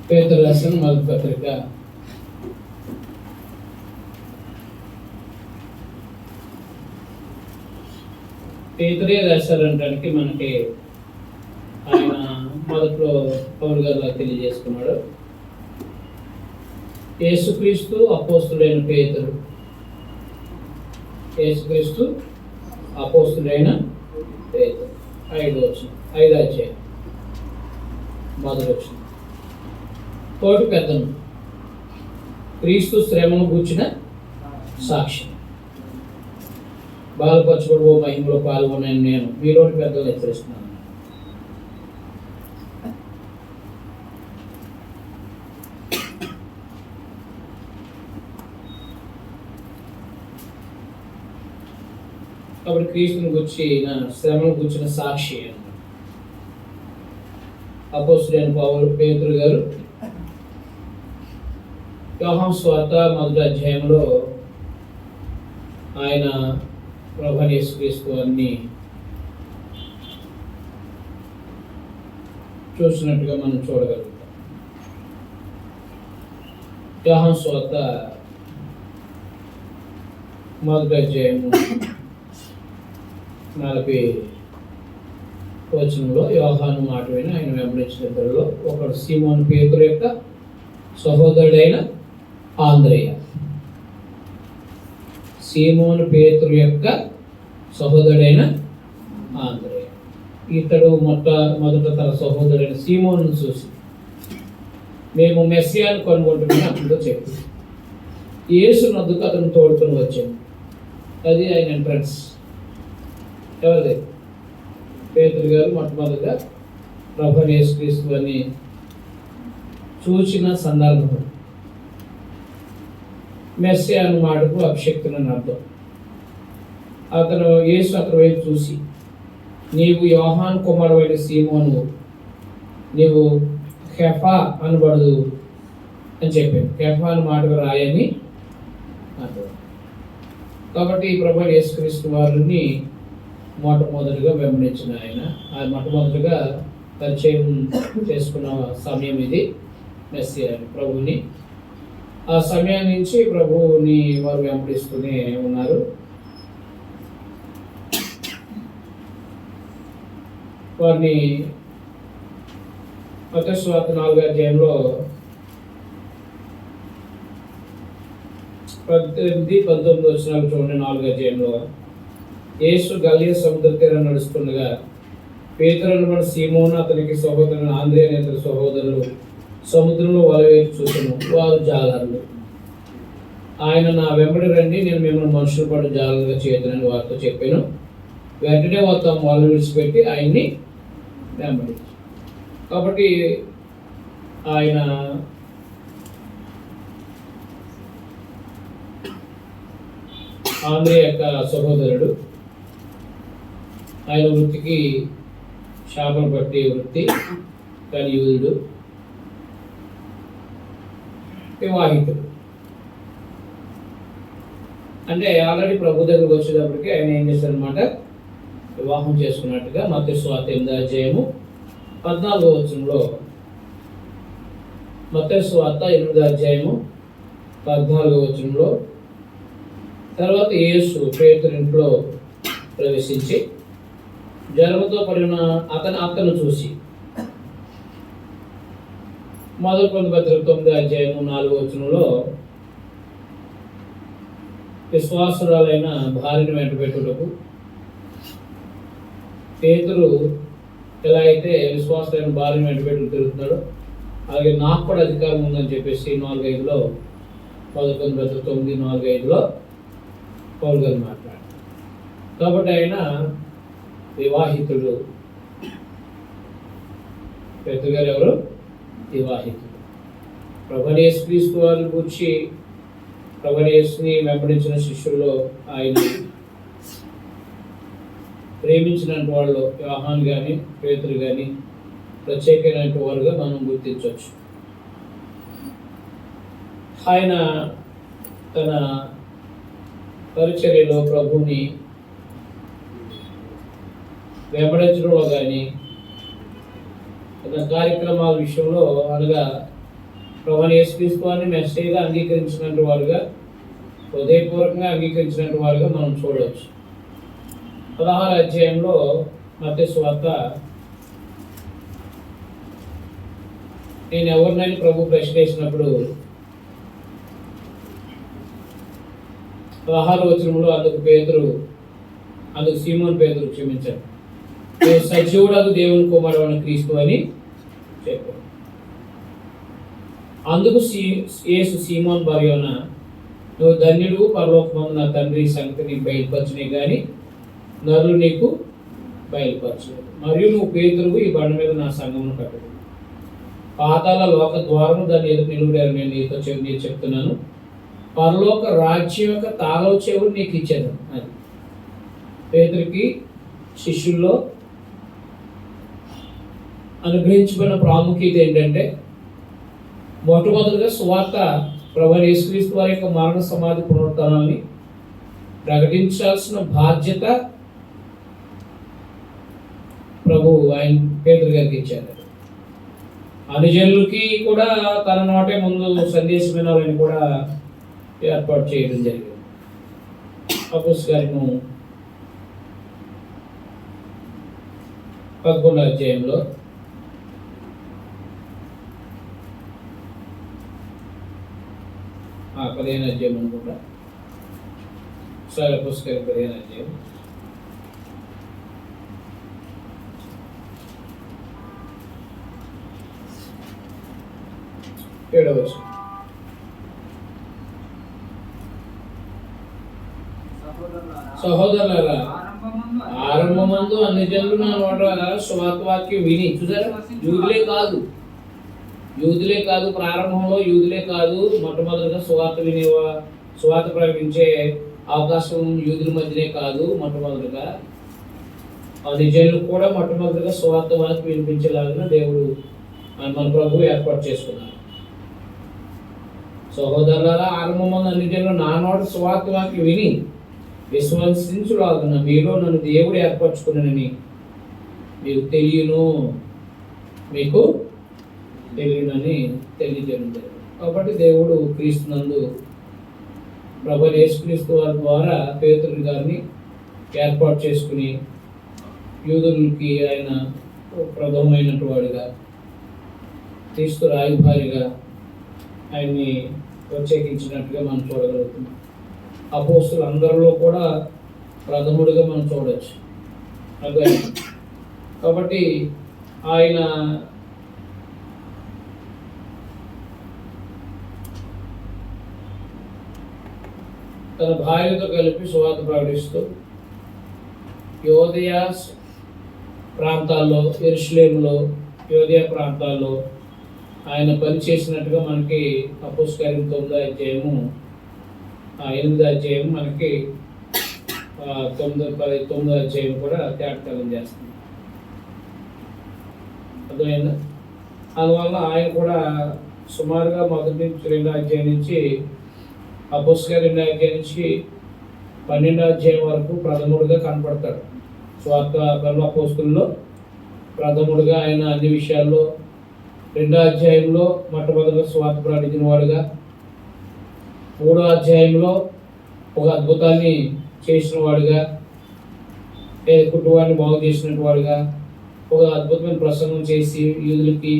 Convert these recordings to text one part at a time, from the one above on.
పేతురు రాసిన మొదటి పత్రిక 'పేతురే రాశారంటానికి మనకి ఆయన మొదట్లో పౌలు గారు తెలియజేసుకున్నాడు. యేసుక్రీస్తు అపోస్తుడైన పేతురు, యేసుక్రీస్తు అపోస్తుడైన పేతురు. 5వ అధ్యాయం మొదటి వచనం. తోటి పెద్దను, క్రీస్తు శ్రమను గూర్చిన సాక్షి, బాధపరచబడు మహిమలో పాల్గొనని నేను మీలోని పెద్దలను హెచ్చరిస్తున్నాను. కాబట్టి క్రీస్తుని గురించి శ్రమను కూర్చిన సాక్షి అన్నమాట. అపోస్తులైన పేతురు గారు యోహాను సువార్త మొదటి అధ్యాయంలో ఆయన ప్రభువైన యేసుక్రీస్తు వారిని చూసినట్టుగా మనం చూడగలుగుతాం. యోహాను సువార్త మొదటి అధ్యాయము 40వ వచనంలో యోహాను మాట విని ఆయన వెంబడించిన ఇద్దరిలో ఒకడు సీమోను పేతురు యొక్క సహోదరుడైన ఆంద్రేయ. సీమోను పేతురు యొక్క సహోదరుడైన ఆంద్రేయ. ఇతడు మొదట తన సహోదరుడైన సీమోను చూసి మేము మెస్సియాను కనుగొంటున్నామని అప్పుడు చెప్పి యేసు నద్దుకు అతను తోడుకొని వచ్చాను. అది ఆయన ఎంట్రన్స్. ఎవరిది? పేతురు గారు మొట్టమొదటిగా ప్రభువైన యేసుక్రీస్తు అని చూసిన సందర్భం. మెస్సియా అన్న మాటకు అభిషక్తులని అర్థం. యేసు అతని వైపు చూసి నీవు యోహాను కుమారుడైన సీమోను, నీవు కెఫా అనబడదు అని చెప్పాను. కెఫా అని మాటకు రాయని అర్థం. కాబట్టి ప్రభువైన యేసుక్రీస్తు వారిని మొట్టమొదటిగా వెంబడించిన ఆయన మొట్టమొదటిగా పరిచయం చేసుకున్న సమయం ఇది. మెస్సియా ప్రభువుని ఆ సమయం నుంచి ప్రభువుని వారు వెంబడిస్తూనే ఉన్నారు. వారిని మత్తయి సువార్త 4వ అధ్యాయంలో 18-19 వచనాలు చూడండి. 4వ అధ్యాయంలో యేసు గలిలయ సముద్ర తీరం నడుస్తుండగా పేతురు అనబడిన సీమోను అతనికి సహోదరుడు ఆంద్రేయ అనే ఇతర సహోదరులు సముద్రంలో వలవేసి చూసెను. వారు జాలరులు. ఆయన నా వెంబడి రండి, నేను మిమ్మల్ని మనుషులు పడి జాలరుగా చేతునని వారితో చెప్పాను. వెంటనే వారు తమ వాళ్ళు విడిచిపెట్టి ఆయన్ని వెంబడించారు. కాబట్టి ఆయన ఆంద్రేయ యొక్క సహోదరుడు. ఆయన వృత్తికి చేపలు పట్టే వృత్తి, కానీ యూదుడు, వివాహితుడు. అంటే ఆల్రెడీ ప్రభు దగ్గరకు వచ్చేటప్పటికి ఆయన ఏం చేశారనమాట, వివాహం చేసుకున్నట్టుగా మత్తయి సువార్త 8వ అధ్యాయము 14వ వచనంలో, మత్తయి సువార్త 8వ అధ్యాయము 14వ వచనంలో, తర్వాత యేసు పేతురు ఇంట్లో ప్రవేశించి జ్వరముతో పడిన అతను చూసి, మొదటి పత్రిక 9వ అధ్యాయము 4వ వచనంలో, విశ్వాసురాలైన భార్యను వెంట పెట్టుటకు పేతురు ఎలా అయితే విశ్వాసులైన భార్యను వెంట పెట్టుకు తిరుగుతున్నాడో అలాగే నాకు కూడా అధికారం ఉందని చెప్పేసి 4:5లో 11 పత్రిక 9:4-5లో పౌలు గారు మాట్లాడారు. కాబట్టి ఆయన వివాహితుడు. పేతురు గారు ఎవరు? వివాహితుడు. ప్రభువైన యేసుక్రీస్తు వారిని గురించి, ప్రభువైన యేసుని వెంబడించిన శిష్యుల్లో ఆయన ప్రేమించిన వాళ్ళు యోహాను కానీ పేతురు కానీ ప్రత్యేకమైన వారుగా మనం గుర్తించవచ్చు. ఆయన తన పరిచర్యలో ప్రభుని వెంబడించడంలో కానీ తన కార్యక్రమాల విషయంలో అనగా ప్రభువైన యేసుక్రీస్తు వారిని మెస్సీగా అంగీకరించినట్టు వారుగా, హృదయపూర్వకంగా అంగీకరించినట్టు వారుగా మనం చూడవచ్చు. 16వ అధ్యాయంలో మత్తయి సువార్త, నేను ఎవరినైనా ప్రభు ప్రశ్న వేసినప్పుడు 16వ వచనంలో అందుకు సీమోను పేతురు క్షమించాడు, నేను సజీవుడగు దేవుని కుమారుడు అని క్రీస్తు అని చెప్పాడు. అందుకు యేసు సీమోను బర్యోన, నువ్వు ధన్యుడు, పరలోకమందు నా తండ్రి సంగతి నీకు బయలుపరచునే కానీ నరులు నీకు బయలుపరచలేదు. మరియు నువ్వు పేతురువు, ఈ బండ మీద నా సంఘమును కట్టడు. పాతాళ లోక ద్వారము దాన్ని ఎదురు నిలువడారు నేను నీకు చెప్తున్నాను. పరలోక రాజ్యం యొక్క తాళం చెవులు నీకు ఇచ్చాను. అది పేతురికి శిష్యుల్లో అనుగ్రహించబడిన ప్రాముఖ్యత ఏంటంటే, మొట్టమొదటిగా సువార్త ప్రభువైన యేసుక్రీస్తు వారి యొక్క మరణ సమాధి పునరుత్థానాన్ని ప్రకటించాల్సిన బాధ్యత ప్రభు ఆయన పేతురు గారికి ఇచ్చారు. అనుజనులకి కూడా తన నోటే ముందు సందేశం వినాలని కూడా ఏర్పాటు చేయడం జరిగింది. అపోస్తలుల 11వ అధ్యాయంలో 15వ అధ్యాయం అనుకుంటా. అపోస్తలుల 15వ అధ్యాయం 7వ వచనం. సహోదరులారా, ఆరంభమందు అన్ని జనులు నా నోట సువార్త వాక్యం విని, చూసారా, యూదులే కాదు, ప్రారంభంలో యూదులే కాదు, మొట్టమొదటిగా సువార్త ప్రకటించే అవకాశం యూదుల మధ్యనే కాదు, మొట్టమొదటిగా అన్ని జనులు కూడా మొట్టమొదటిగా సువార్త వాక్యం వినిపించేలాగా దేవుడు మన ప్రభు ఏర్పాటు చేసుకున్నారు. సహోదరులారా, ఆరంభమందు అన్ని జనులు నా నోట సువార్త వాక్యం విని విశ్వసించులాగున మీలో నన్ను దేవుడు ఏర్పరచుకున్నానని మీకు తెలియనని తెలియజేయడం జరిగింది. కాబట్టి దేవుడు క్రీస్తునందు ప్రభువైన యేసుక్రీస్తు వారి ద్వారా పేతురు గారిని ఏర్పాటు చేసుకుని యూదులకి ఆయన ప్రథమమైనటువంటి వాడిగా, క్రీస్తు రాయబారిగా ఆయన్ని ప్రత్యేకించినట్టుగా మనం చూడగలుగుతున్నాం. అపోస్తులు అందరిలో కూడా ప్రథముడిగా మనం చూడవచ్చు. అదే కాబట్టి ఆయన తన భార్యతో కలిపి సువార్త ప్రకటిస్తూ యోదయ ప్రాంతాల్లో, యెరూషలేములో, యోదయ ప్రాంతాల్లో ఆయన పనిచేసినట్టుగా మనకి అపోస్తలుల 9వ అధ్యాయము 8వ అధ్యాయం మనకి 9వ అధ్యాయం కూడా త్యాగతలం చేస్తుంది. అర్థమైందా? అందువల్ల ఆయన కూడా సుమారుగా మొదటి నుంచి 2వ అధ్యాయం నుంచి అపోస్తలుల 2వ అధ్యాయం నుంచి 12వ అధ్యాయం వరకు ప్రథముడిగా కనపడతాడు. స్వార్థ అపోస్తలుల్లో ప్రథముడిగా ఆయన అన్ని విషయాల్లో 2వ అధ్యాయంలో మొట్టమొదటిగా స్వార్థ ప్రకటించిన వాడుగా, 3వ అధ్యాయంలో ఒక అద్భుతాన్ని చేసిన వాడుగా, కుటుంబాన్ని బాగు చేసినట్టు వాడుగా, ఒక అద్భుతమైన ప్రసంగం చేసి యూదులకి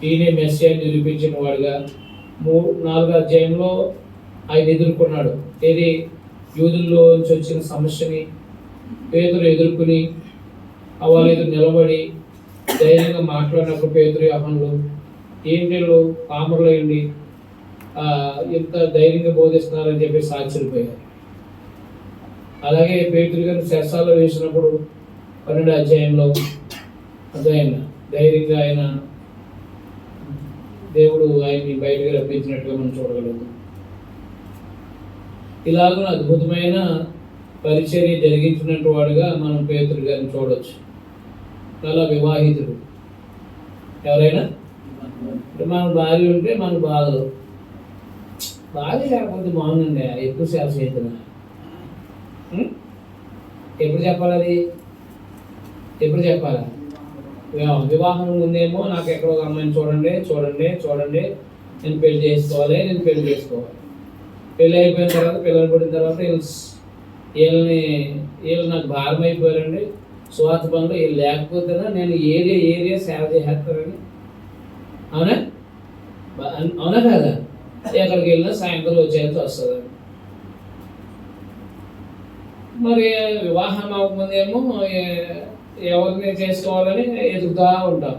ఈయనే మెస్సియాని నిరూపించిన వాడుగా, 4వ అధ్యాయంలో ఆయన ఎదుర్కొన్నాడు. ఏది యూదుల్లో నుంచి వచ్చిన సమస్యని పేతురు ఎదుర్కొని వాళ్ళ ఎదురు నిలబడి ధైర్యంగా మాట్లాడినప్పుడు పేతురు యోహానులు ఏంటి పామరులు అయ్యండి ఎంత ధైర్యంగా బోధిస్తున్నారని చెప్పేసి ఆశ్చర్యపోయారు. అలాగే పేతురు గారిని చెరసాలలో వేసినప్పుడు 12వ అధ్యాయంలో అర్థమైందా ధైర్యంగా ఆయన దేవుడు ఆయన్ని బయటకు రప్పించినట్టుగా మనం చూడగలుగుతాం. ఇలాగ అద్భుతమైన పరిచర్య జరిగించినట్టు వాడుగా మనం పేతురు గారిని చూడవచ్చు. చాలా వివాహితుడు. ఎవరైనా మన భార్య ఉంటే మన బాధలు, భార్య లేకపోతే బాగుందండి, ఎక్కువ సేవ చేస్తున్నా. ఎప్పుడు చెప్పాలి? అది ఎప్పుడు చెప్పాలా? వివాహం ముందేమో నాకు ఎక్కడో ఒక అమ్మాయిని చూడండి చూడండి చూడండి, నేను పెళ్లి చేసుకోవాలి, నేను పెళ్లి చేసుకోవాలి. పెళ్ళి అయిపోయిన తర్వాత, పిల్లలు పుట్టిన తర్వాత వీళ్ళు నాకు భారం అయిపోయారండి. స్వార్థ పనులు వీళ్ళు లేకపోతేనా నేను ఏరియా సేవ చేసేస్తానని. అవునా అవునా కాదా? ఎక్కడికి వెళ్ళినా సాయంత్రం వచ్చేది వస్తుందండి. మరి వివాహం అవ్వకముందేమో ఎవరిని చేసుకోవాలని ఎదుగుతూ ఉంటాం.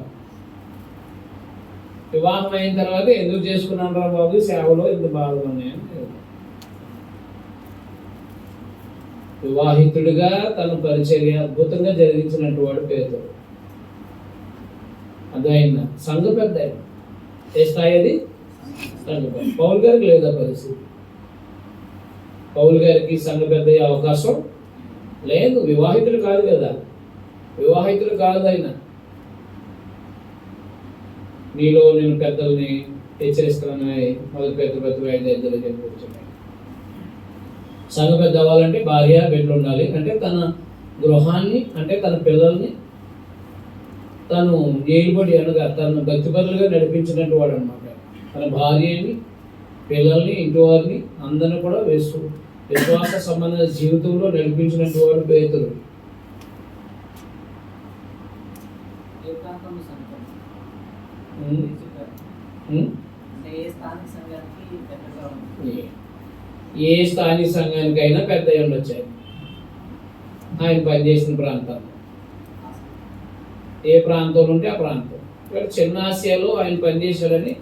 వివాహం అయిన తర్వాత ఎందుకు చేసుకున్నాను రా బాబు, సేవలో ఎందుకు బాగున్నాయని. వివాహితుడిగా తన పరిచర్య అద్భుతంగా జరిగించినట్టు వాడు పేతురు. అదైనా సంఘ పెద్ద అయినా ఏ స్థాయి అది? సంఘ పెద్ద. పౌలు గారికి లేదా పరిస్థితి? పౌలు గారికి సంఘ పెద్ద అయ్యే అవకాశం లేదు. వివాహితుడు కాదు కదా, వివాహితుడు కాదు ఆయన. నీలో నేను పెద్దల్ని హెచ్చరిస్తున్నానని మొదటి పేతురు 5:5 చెప్పుకొచ్చున్నాయి. సంఘ పెద్ద అవ్వాలంటే భార్య బిడ్డలు ఉండాలి. అంటే తన గృహాన్ని, అంటే తన పిల్లల్ని తను ఏలుబడి అనగా తను భక్తిపరులుగా నడిపించినట్టు వాడు అనమాట. తన భార్యని, పిల్లల్ని, ఇంటి వారిని అందరిని కూడా విశ్వాస సంబంధ జీవితంలో నడిపించినట్టు వాడు పేతురు. ఏ స్థానిక సంఘానికైనా పెద్ద ఉండొచ్చాయి. ఆయన పనిచేసిన ప్రాంతాలు ఏ ప్రాంతంలో ఉంటే ఆ ప్రాంతం. ఇక్కడ చిన్న ఆసియాలో ఆయన పనిచేశాడని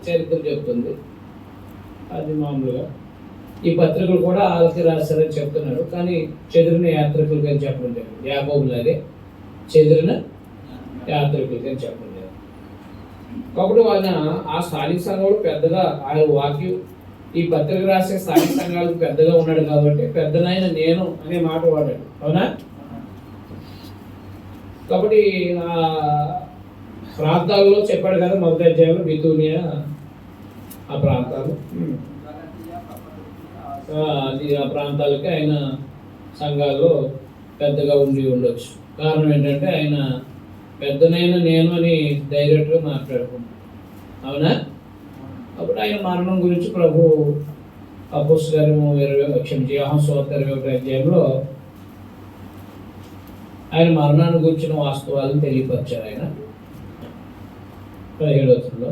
చరిత్ర చెప్తుంది. అది మామూలుగా ఈ పత్రికలు కూడా వాళ్ళకి రాశారని చెప్తున్నాడు. కానీ చెదిరిన యాత్రికులకి అని చెప్పడం లేదు. యాకోబులాగే చెదిరిన యాత్రికులకి అని చెప్పడం లేదు. కాబట్టి ఆయన ఆ స్థానిక సంఘంలో పెద్దగా ఆయన వాక్యం, ఈ పత్రిక రాసే స్థానిక సంఘాలకు పెద్దగా ఉన్నాడు కాబట్టి పెద్దనైన నేను అనే మాట వాడాడు. అవునా? కాబట్టి ఆ ప్రాంతాల్లో చెప్పాడు కదా మొదటి అధ్యాయంలో, బితూనియా ఆ ప్రాంతాలు, ఆ ప్రాంతాలకి ఆయన సంఘాల్లో పెద్దగా ఉండొచ్చు. కారణం ఏంటంటే ఆయన పెద్దనైనా నేను అని డైరెక్ట్గా మాట్లాడుకున్నాను. అవునా? అప్పుడు ఆయన మరణం గురించి ప్రభు అపోస్తలుల 21 అధ్యాయంలో ఆయన మరణాన్ని గురించిన వాస్తవాలను తెలియపరిచారు. ఆయన 17వ వచనంలో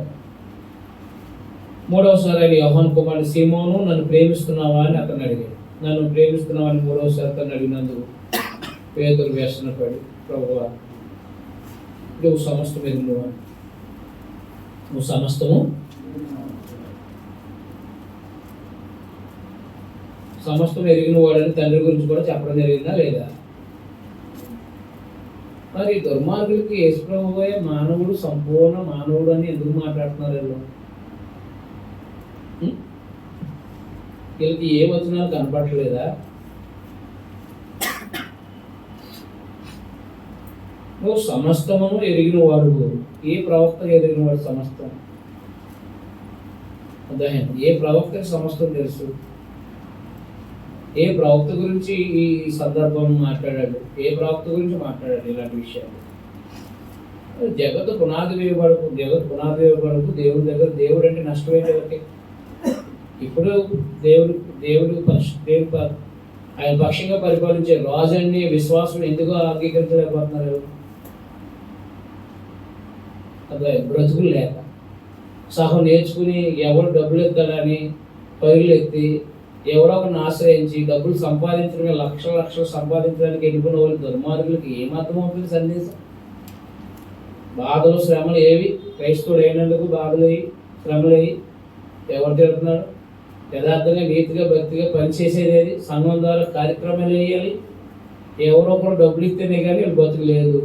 మూడవసారి ఆయన యోహాను కుమారుడు సీమోను, నన్ను ప్రేమిస్తున్నావా అని అతను అడిగాడు. నన్ను ప్రేమిస్తున్నావా అని మూడవసారి అతను అడిగినందుకు పేతురు వ్యసనపడి, ప్రభువా నువ్వు సమస్తం ఎరిగినవా, నువ్వు సమస్తం ఎరిగిన వాడని తండ్రి గురించి కూడా చెప్పడం జరిగిందా లేదా? మరి దుర్మార్గులకి యేసు ప్రభువే మానవుడు, సంపూర్ణ మానవుడు అని ఎందుకు మాట్లాడుతున్నారు వీళ్ళు? వీళ్ళకి ఏ వచనాలు కనపడలేదా? నువ్వు సమస్తమును ఎరిగిన వాడు. ఏ ప్రవక్త ఎరిగిన వాడు సమస్తం? ఉదాహరణ, ఏ ప్రవక్తకి సమస్తం తెలుసు? ఏ ప్రవక్త గురించి ఈ సందర్భం మాట్లాడాడు? ఏ ప్రవక్త గురించి మాట్లాడాడు ఇలాంటి విషయాలు? జగత్తు పునాది వేయబడకు దేవుడి దగ్గర దేవుడు అంటే నష్టపోయేవారికి. ఇప్పుడు దేవుడు ఆయన పక్షంగా పరిపాలించే రాజుని విశ్వాసం ఎందుకు అంగీకరించలేకపోతున్నారు? అదే బ్రతుకులు లేక, సహం నేర్చుకుని ఎవరు డబ్బులు ఎత్తాడని పరుగులు ఎత్తి ఎవరో ఒకరిని ఆశ్రయించి డబ్బులు సంపాదించడమే, లక్షలు సంపాదించడానికి ఎన్నుకున్న వాళ్ళు దుర్మార్గులకి ఏమాత్రం అవుతుంది సందేశం? బాధలు శ్రమలు ఏవి? క్రైస్తవుడు అయినందుకు బాధలు అయ్యి, శ్రమలు అయ్యి ఎవరు తిడుతున్నాడు? యథార్థంగా నీతిగా భక్తిగా పనిచేసేది ఏది? సంఘం ద్వారా కార్యక్రమాలు వేయాలి. ఎవరో ఒకరు డబ్బులు ఇస్తేనే కానీ వీళ్ళు బతుకులేదు.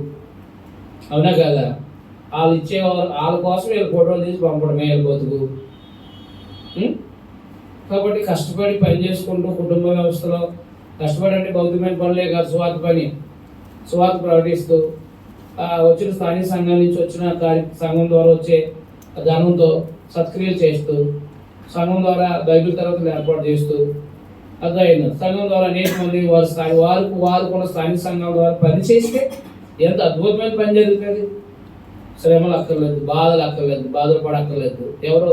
అవునా కదా? వాళ్ళు ఇచ్చేవారు, వాళ్ళ కోసం వీళ్ళు ఫోటోలు తీసి పంపడమే వీళ్ళు బతుకు. కాబట్టి కష్టపడి పని చేసుకుంటూ కుటుంబ వ్యవస్థలో కష్టపడి, అంటే భౌతికమైన పనులే కాదు, సువార్త ప్రకటిస్తూ వచ్చిన స్థానిక సంఘం నుంచి వచ్చిన సంఘం ద్వారా వచ్చే ధనంతో సత్క్రియలు చేస్తూ, సంఘం ద్వారా బైబిల్ తరగతులు ఏర్పాటు చేస్తూ, అర్థమైంది సంఘం ద్వారా అనేక మంది వారు కూడా స్థానిక సంఘం ద్వారా పని చేస్తే ఎంత అద్భుతమైన పని జరుగుతుంది. శ్రమలు అక్కర్లేదు, బాధలు అక్కర్లేదు, బాధలు పడక్కర్లేదు. ఎవరు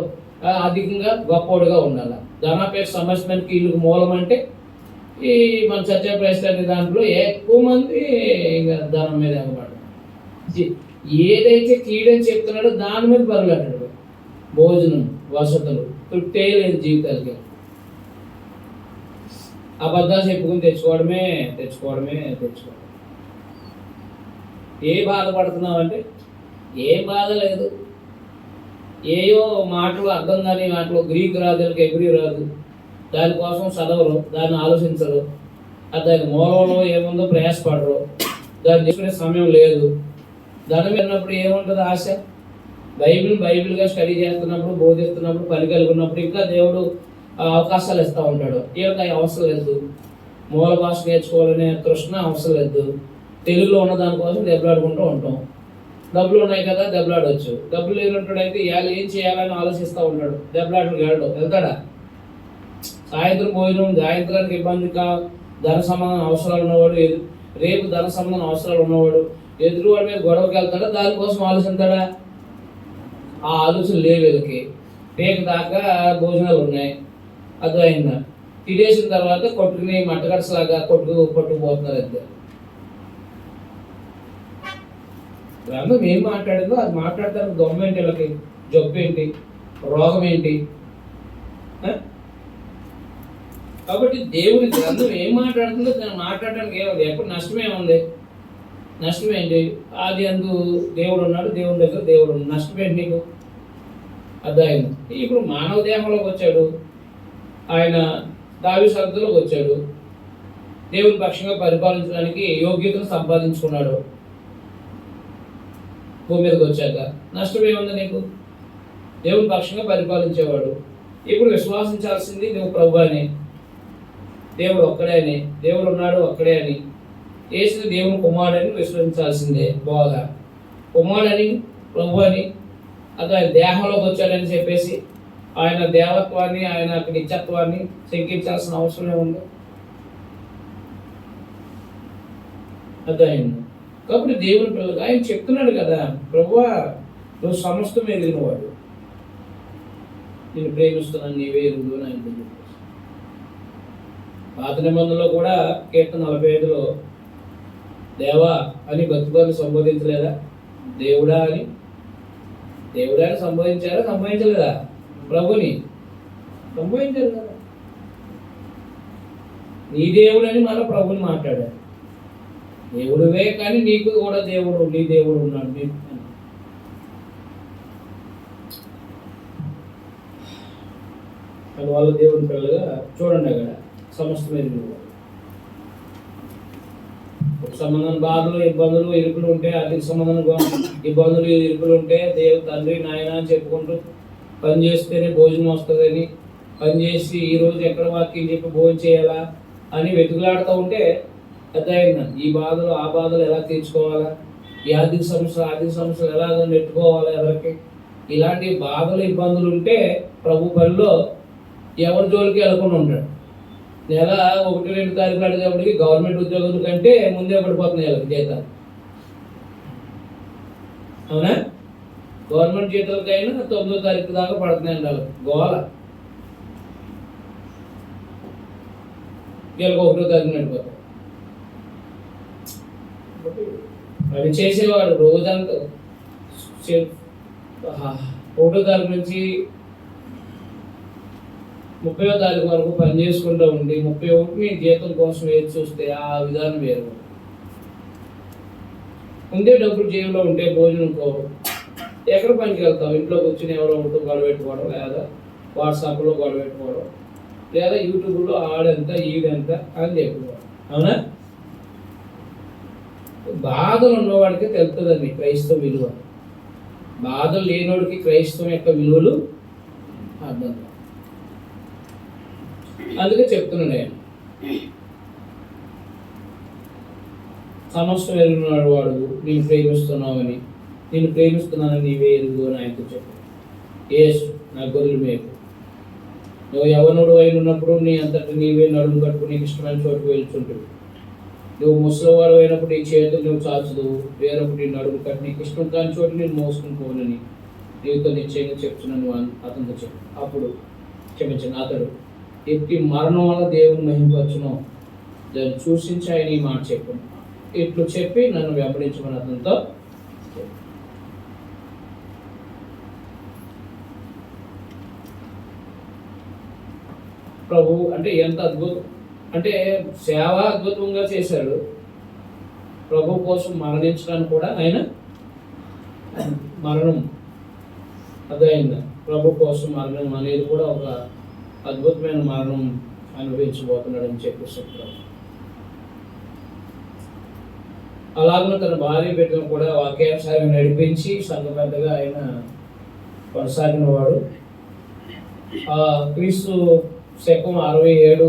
అధికంగా గొప్పవాడుగా ఉండాలి. ధనాపేక్ష సమస్యకి ఇల్లుకు మూలం అంటే ఈ మన సత్యప్రశ్న అనే దాంట్లో ఎక్కువ మంది ఇంకా ధనం మీద అనమాట. ఏదైతే కీడని చెప్తున్నాడో దాని మీద పరుగులాడాడు. భోజనం, వసతులు, తృప్తే లేదు జీవితాలకి. అబద్ధాలు చెప్పుకుని తెచ్చుకోవడమే. ఏ బాధపడుతున్నావంటే ఏం బాధ లేదు. ఏయో మాటలు అర్థం కాని మాటలు, గ్రీక్ రాదు, ఎబ్రీ రాదు, దానికోసం చదవరు, దాన్ని ఆలోచించరు, దాని మూలంలో ఏముందో ప్రయాసపడరు, దాన్ని చేసుకునే సమయం లేదు. దాని విన్నప్పుడు ఏముంటుంది ఆశ? బైబిల్గా స్టడీ చేస్తున్నప్పుడు, బోధిస్తున్నప్పుడు, పని కలిగి ఉన్నప్పుడు ఇంకా దేవుడు అవకాశాలు ఇస్తూ ఉంటాడు. వీళ్ళకి అవసరం లేదు. మూల భాష నేర్చుకోవాలనే తృష్ణ అవసరం లేదు. తెలుగులో ఉన్న దానికోసం దెబ్బలాడుకుంటూ ఉంటాం. డబ్బులు ఉన్నాయి కదా, దెబ్బలాడవచ్చు. డబ్బులు లేనట్టుడైతే ఏం చేయాలని ఆలోచిస్తూ ఉంటాడు. దెబ్బలాడు వెళ్తాడా? సాయంత్రం భోజనం, సాయంత్రానికి ఇబ్బంది ధన సంబంధం అవసరాలు ఉన్నవాడు, రేపు ధన సంబంధం అవసరాలు ఉన్నవాడు ఎదురువాడి మీద గొడవకి వెళ్తాడా? దానికోసం ఆలోచిస్తాడా? ఆ ఆలోచన లేవు వీళ్ళకి. పేక దాకా భోజనాలు ఉన్నాయి, అర్థమైందా? తినేసిన తర్వాత కొట్టుకుని మట్టగడసలాగా పట్టుకుపోతున్నారు అంతే. గ్రంథం ఏం మాట్లాడిందో అది మాట్లాడతానికి దొమ్మ ఏంటి, వీళ్ళకి జబ్బు ఏంటి, రోగం ఏంటి? కాబట్టి దేవుని గ్రంథం ఏం మాట్లాడుతుందో దాన్ని మాట్లాడడానికి ఏముంది? ఎప్పుడు నష్టమేముంది? నష్టమేంటి? ఆది అందు దేవుడు ఉన్నాడు, దేవుని దగ్గర దేవుడు ఉన్నాడు. నష్టమేంటి నీకు? అర్థమైంది. ఇప్పుడు మానవ దేహంలోకి వచ్చాడు ఆయన, దావీదు సంతతిలోకి వచ్చాడు, దేవుని పక్షంగా పరిపాలించడానికి యోగ్యతను సంపాదించుకున్నాడు. భూమి మీదకి వచ్చాక నష్టం ఏముంది నీకు? దేవుని పక్షంగా పరిపాలించేవాడు. ఇప్పుడు విశ్వాసించాల్సింది నువ్వు ప్రభు అని, దేవుడు ఒక్కడే అని, దేవుడు ఉన్నాడు ఒక్కడే అని, యేసు దేవుని కుమారుడని విశ్వసించాల్సిందే. బాగా కుమారుడని, ప్రభు అని, అది ఆయన దేహంలోకి వచ్చాడని చెప్పేసి ఆయన దేవత్వాన్ని, ఆయన నిత్యత్వాన్ని శంకించాల్సిన అవసరమే ఉంది. అర్థమైంది. కాబట్టి దేవుని పిల్లలు ఆయన చెప్తున్నాడు కదా, ప్రభువా నువ్వు సమస్తం ఎదిగినవాడు, నేను ప్రేమిస్తున్నాను, నీవే ఎదుగు అని ఆయన చెప్పేసి. పాత నిబంధనలో కూడా కీర్తన 45లో దేవా అని భక్తిపరులు సంబోధించలేదా? దేవుడా అని సంబోధించారా? సంబోధించలేదా? ప్రభుని సంబోధించారు కదా. నీ దేవుడని మళ్ళీ ప్రభుని మాట్లాడారు. దేవుడువే కానీ నీకు కూడా దేవుడు, నీ దేవుడు ఉన్నాడు నీకు. అందువల్ల దేవుని పిల్లలుగా చూడండి, అక్కడ సమస్తమైన ఒక సంబంధం బాధలు, ఇబ్బందులు, ఇరుకులు ఉంటే, ఆర్థిక సంబంధం ఇబ్బందులు, ఇరుకులు ఉంటే దేవుడు తండ్రి నాయన అని చెప్పుకుంటూ పని చేస్తేనే భోజనం వస్తుందని, పని చేసి ఈరోజు ఎక్కడ వాక్యం చెప్పి భోజనం చేయాలా అని వెతుకులాడుతూ ఉంటే అర్థమైందా? ఈ బాధలు ఆ బాధలు ఎలా తీర్చుకోవాలా, ఈ ఆర్థిక సమస్యలు ఎలా నెట్టుకోవాలా ఎవరికి? ఇలాంటి బాధలు ఇబ్బందులు ఉంటే ప్రభు పనిలో ఎవరి జోలికి వెళ్ళకుండా ఉంటాడు. నెల 1-2 తారీఖులు అడిగేప్పటికి గవర్నమెంట్ ఉద్యోగుల కంటే ముందే పడిపోతున్నాయి వాళ్ళకి జీతాలు. అవునా? గవర్నమెంట్ జీతాలకైనా 9వ తారీఖు దాకా పడుతున్నాయండి వాళ్ళకి. గోల వీళ్ళకి 1వ తారీఖు నడిపోతాయి. అది చేసేవాడు రోజంతా 1వ తారీఖు నుంచి 30వ తారీఖు వరకు పని చేసుకుంటూ ఉండి 31ని జీతం కోసం ఏది చూస్తే ఆ విధానం వేరు. ముందే డబ్బులు జేబులో ఉంటే భోజనం కోరు, ఎక్కడ పనికి వెళ్తావు? ఇంట్లో కూర్చొని ఎవరో ఒకటి గొడవ పెట్టుకోవడం, లేదా వాట్సాప్లో గొడవ పెట్టుకోవడం, లేదా యూట్యూబ్లో ఆడెంత ఈడెంత అని చెప్పుకోవడం. అవునా? బాధలు ఉన్నవాడికి తెలుస్తుందండి క్రైస్తవ విలువ. బాధలు లేనివాడికి క్రైస్తవం యొక్క విలువలు అర్థం. అందుకే చెప్తున్నాను నేను, సమస్తం ఎరుగున్నాడు వాడు నేను ప్రేమిస్తున్నావని, నేను ప్రేమిస్తున్నానని నీవే ఎరుగు అని ఆయనతో చెప్పాను. యేసు నా గొర్రెలు మేపు, నువ్వు యవ్వనుడు అయినప్పుడు నీ అంతటి నీవే నడుము కట్టుకుని నీకు ఇష్టమైన చోటుకు వెళ్తుంటుంది. నువ్వు ముసలివాడు అయినప్పుడు ఈ చేతులు నువ్వు చాచదు, వేరొకటి నడుము కట్టి నీకు ఇష్టం కాని చోటు నేను మోసుకుని పోనని నీతో నిశ్చయంగా చెప్తున్నాను అతనితో చెప్పు. అప్పుడు క్షమించండి, అతడు ఎట్టి మరణం వల్ల దేవుని మహిమపరచును దాన్ని సూచించి ఆయన ఈ మాట చెప్పాను. ఇట్లు చెప్పి నన్ను వెంబడించమని అతనితో ప్రభు అంటే ఎంత అద్భుతం అంటే సేవ అద్భుతంగా చేశాడు. ప్రభు కోసం మరణించడానికి కూడా ఆయన మరణం అదైంది. ప్రభు కోసం మరణం అనేది కూడా ఒక అద్భుతమైన మరణం అనుభవించబోతున్నాడని చెప్పేసి అలాగే తన భార్య బిడ్డను కూడా వాక్యానుసారంగా నడిపించి సంఘ పెద్దగా ఆయన కొనసాగిన వాడు. క్రీస్తు శకం 67,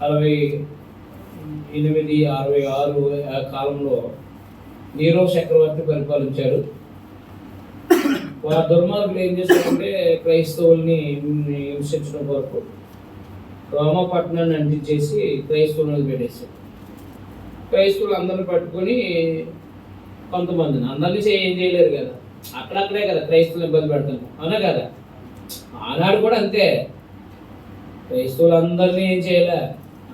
68, 66 ఆ కాలంలో నీరో చక్రవర్తి పరిపాలించాడు. వారి దుర్మార్గులు ఏం చేశారంటే క్రైస్తవుల్ని హింసించడం కొరకు రోమపట్నాన్ని అంటించేసి క్రైస్తవులను పెట్టేశారు. క్రైస్తవులు అందరిని పట్టుకొని కొంతమందిని అందరినీ ఏం చేయలేరు కదా, అక్కడక్కడే కదా క్రైస్తవులు ఇబ్బంది పెడుతున్నాం అవునా కదా. ఆనాడు కూడా అంతే, క్రైస్తవులు అందరినీ ఏం చేయలే,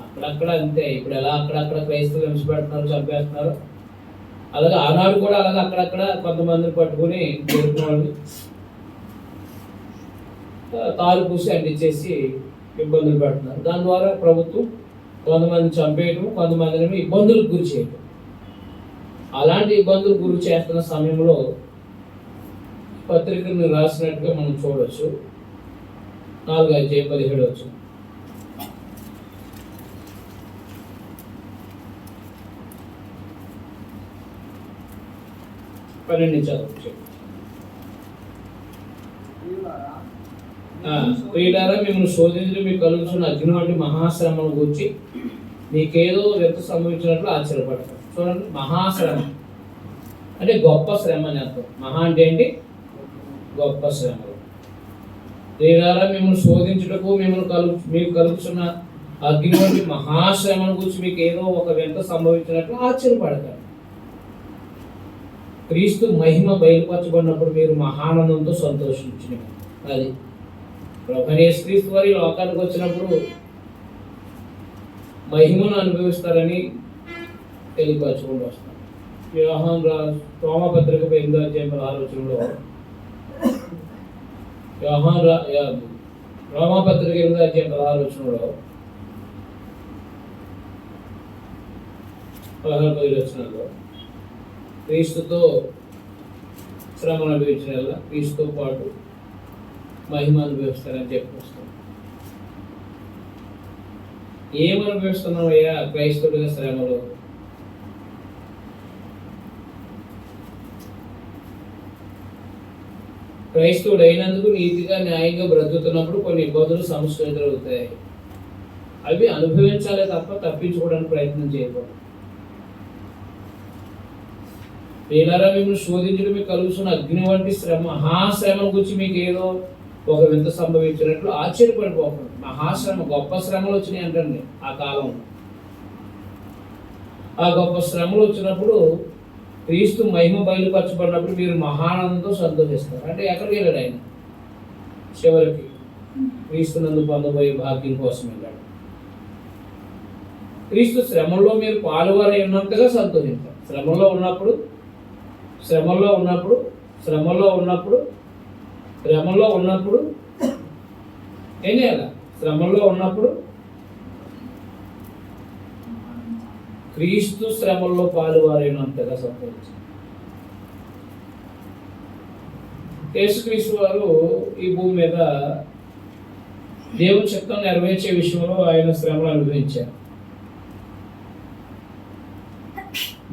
అక్కడక్కడ అంతే. ఇప్పుడు ఎలా అక్కడక్కడ క్రైస్తవులు హింస పెడుతున్నారు, చంపేస్తున్నారు, అలాగే ఆనాడు కూడా అలాగే అక్కడక్కడ కొంతమందిని పట్టుకుని దొరికిన వాళ్ళని తారు పూసి అంటించేసి ఇబ్బందులు పెడుతున్నారు. దాని ద్వారా ప్రభుత్వం కొంతమందిని చంపేయటం, కొంతమందిని ఇబ్బందులకు గురి చేయటం. అలాంటి ఇబ్బందులకు గురి చేస్తున్న సమయంలో పత్రికను రాసినట్టుగా మనం చూడవచ్చు. 4:17 వచ్చింది. ప్రియులారా, మిమ్మల్ని శోధించడం మీకు కలుగుతున్న అగ్ని వంటి మహాశ్రమను గురించి మీకేదో వ్యక్త సంభవించినట్లు ఆశ్చర్యపడతారు. చూడండి, మహాశ్రమ అంటే గొప్ప శ్రమ అని అర్థం. మహా అంటే ఏంటి? గొప్ప శ్రమలు. ప్రియులారా, మిమ్మల్ని శోధించుటకు మీకు కలుగుతున్న అగ్ని వంటి మహాశ్రమను గురించి మీకు ఏదో ఒక వ్యక్త సంభవించినట్లు ఆశ్చర్యపడతారు. క్రీస్తు మహిమ బయలుపరచబడినప్పుడు మీరు మహానందంతో సంతోషించిన అది ప్రభువైన యేసుక్రీస్తు వారి లోకానికి వచ్చినప్పుడు మహిమను అనుభవిస్తారని తెలియపరచుకుంటూ వస్తాం. రోమపత్రిక 8:16 రోమపత్రిక 8:16 16 క్రీస్తుతో శ్రమను అనుభవించిన క్రీస్తుతో పాటు మహిమ అనుభవిస్తారని చెప్పొస్తాం. ఏమి అనుభవిస్తున్నామయ్యా క్రైస్తవుడిగా శ్రమలో? క్రైస్తవుడు అయినందుకు నీతిగా న్యాయంగా బ్రతుకుతున్నప్పుడు కొన్ని ఇబ్బందులు సమస్యలు ఎదురవుతాయి. అవి అనుభవించాలే తప్ప తప్పించుకోవడానికి ప్రయత్నం చేయకూడదు. ప్రియులారా, మిమ్మల్ని శోధించడం మీకు కలుగుతున్న అగ్ని వంటి శ్రమ మహాశ్రమ గురించి మీకు ఏదో ఒక వింత సంభవించినట్లు ఆశ్చర్యపడిపోకండి. మహాశ్రమ, గొప్ప శ్రమలు వచ్చినాయి అంటండి ఆ కాలంలో. ఆ గొప్ప శ్రమలు వచ్చినప్పుడు క్రీస్తు మహిమ బయలుపరచబడినప్పుడు మీరు మహానందంతో సంతోషిస్తారు. అంటే ఎక్కడికి వెళ్ళాడు ఆయన? చివరికి క్రీస్తునందు పొందబోయే భాగ్యం కోసం వెళ్ళాడు. క్రీస్తు శ్రమల్లో మీరు పాలువారై ఉన్నంతగా సంతోషించారు. శ్రమల్లో ఉన్నప్పుడు ఏం చేయాలి? శ్రమల్లో ఉన్నప్పుడు క్రీస్తు శ్రమల్లో పాలువారైనంతగా సంతోషించారు. యేసుక్రీస్తు వారు ఈ భూమి మీద దేవుని చిత్తం నెరవేర్చే విషయంలో ఆయన శ్రమలు అనుభవించారు.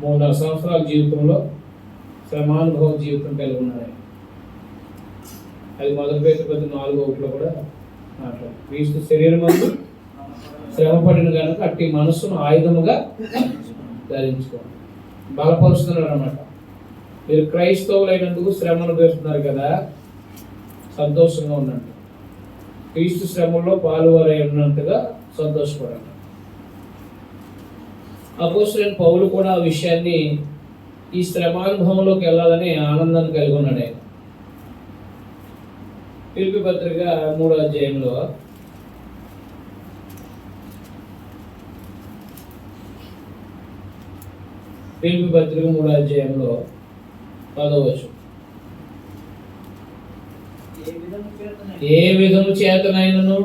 3.5 సంవత్సరాల జీవితంలో శ్రమానుభవ జీవితం కలిగి ఉన్నారు. అది 1 Peter 4:1 కూడా మాట్లాడు. క్రీస్తు శరీరమందు శ్రమపడిన కనుక అట్టి మనస్సును ఆయుధముగా ధరించుకోండి. బలపరుస్తున్నారు అన్నమాట. మీరు క్రైస్తవులైనందుకు శ్రమ అనుభవిస్తున్నారు కదా, సంతోషంగా ఉండండి. క్రీస్తు శ్రమల్లో పాలువారై ఉన్నంతగా సంతోషపడండి. అపోస్తలుడైన పౌలు కూడా ఆ విషయాన్ని ఈ శ్రమానుభవంలోకి వెళ్ళాలని ఆనందాన్ని కలిగి ఉన్నాడు. ఆయన ఫిలిప్పీ పత్రిక 3వ అధ్యాయంలో ఫిలిప్పీ పత్రిక 3వ అధ్యాయంలో 10వ వచనం, ఏ విధము చేతనైనను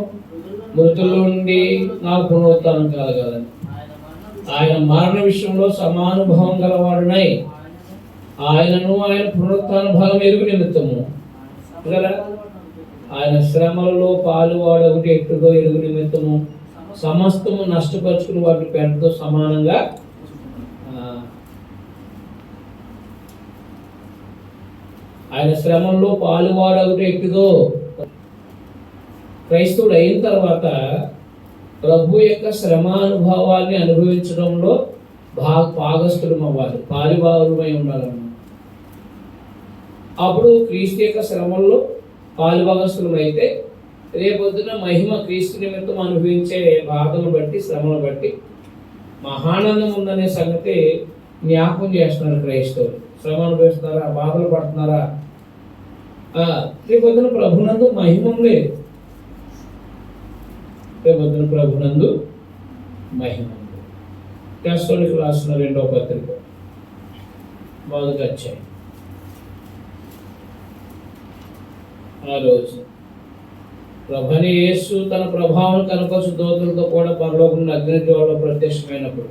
మృతుల్లో నుండి నాకు పునరుత్థానం కలగాలని ఆయన మరణ విషయంలో సమానుభవం గలవాడునై ఆయనను ఆయన పునరుత్థాన భాగం ఎరుగు నిమిత్తము కదా ఆయన శ్రమలలో పాలువాడొకటి ఎట్టుదో ఎరుగు నిమిత్తము సమస్తము నష్టపరుచుకుని వాటి పెంటతో సమానంగా ఆయన శ్రమంలో పాలువాడొకటి ఎట్టుదో. క్రైస్తవుడు అయిన తర్వాత ప్రభు యొక్క శ్రమానుభవాన్ని అనుభవించడంలో భాగస్థులం అవ్వాలి, పాలుభాగమై ఉండాలన్నమాట. అప్పుడు క్రీస్తు యొక్క శ్రమంలో పాలుభాగస్థులం అయితే రేపొద్దున మహిమ క్రీస్తు నిమిత్తం అనుభవించే బాధలు బట్టి శ్రమలు బట్టి మహానందం ఉందనే సంగతి జ్ఞాపకం చేస్తున్నారు క్రైస్తవులు. శ్రమ అనుభవిస్తున్నారా, బాధలు పడుతున్నారా, రేపొద్దున ప్రభునందు మహిమం లేదు. రేపొద్దున ప్రభునందు మహిమ. క్రైస్తవులకు రాసిన 2వ పత్రిక 1వ అధ్యాయం 6వ వచనం, ప్రభువైన యేసు తన ప్రభావం కనపరచు దూతలతో కూడా పరలోకం అగ్నిజ్వాలలో ప్రత్యక్షమైనప్పుడు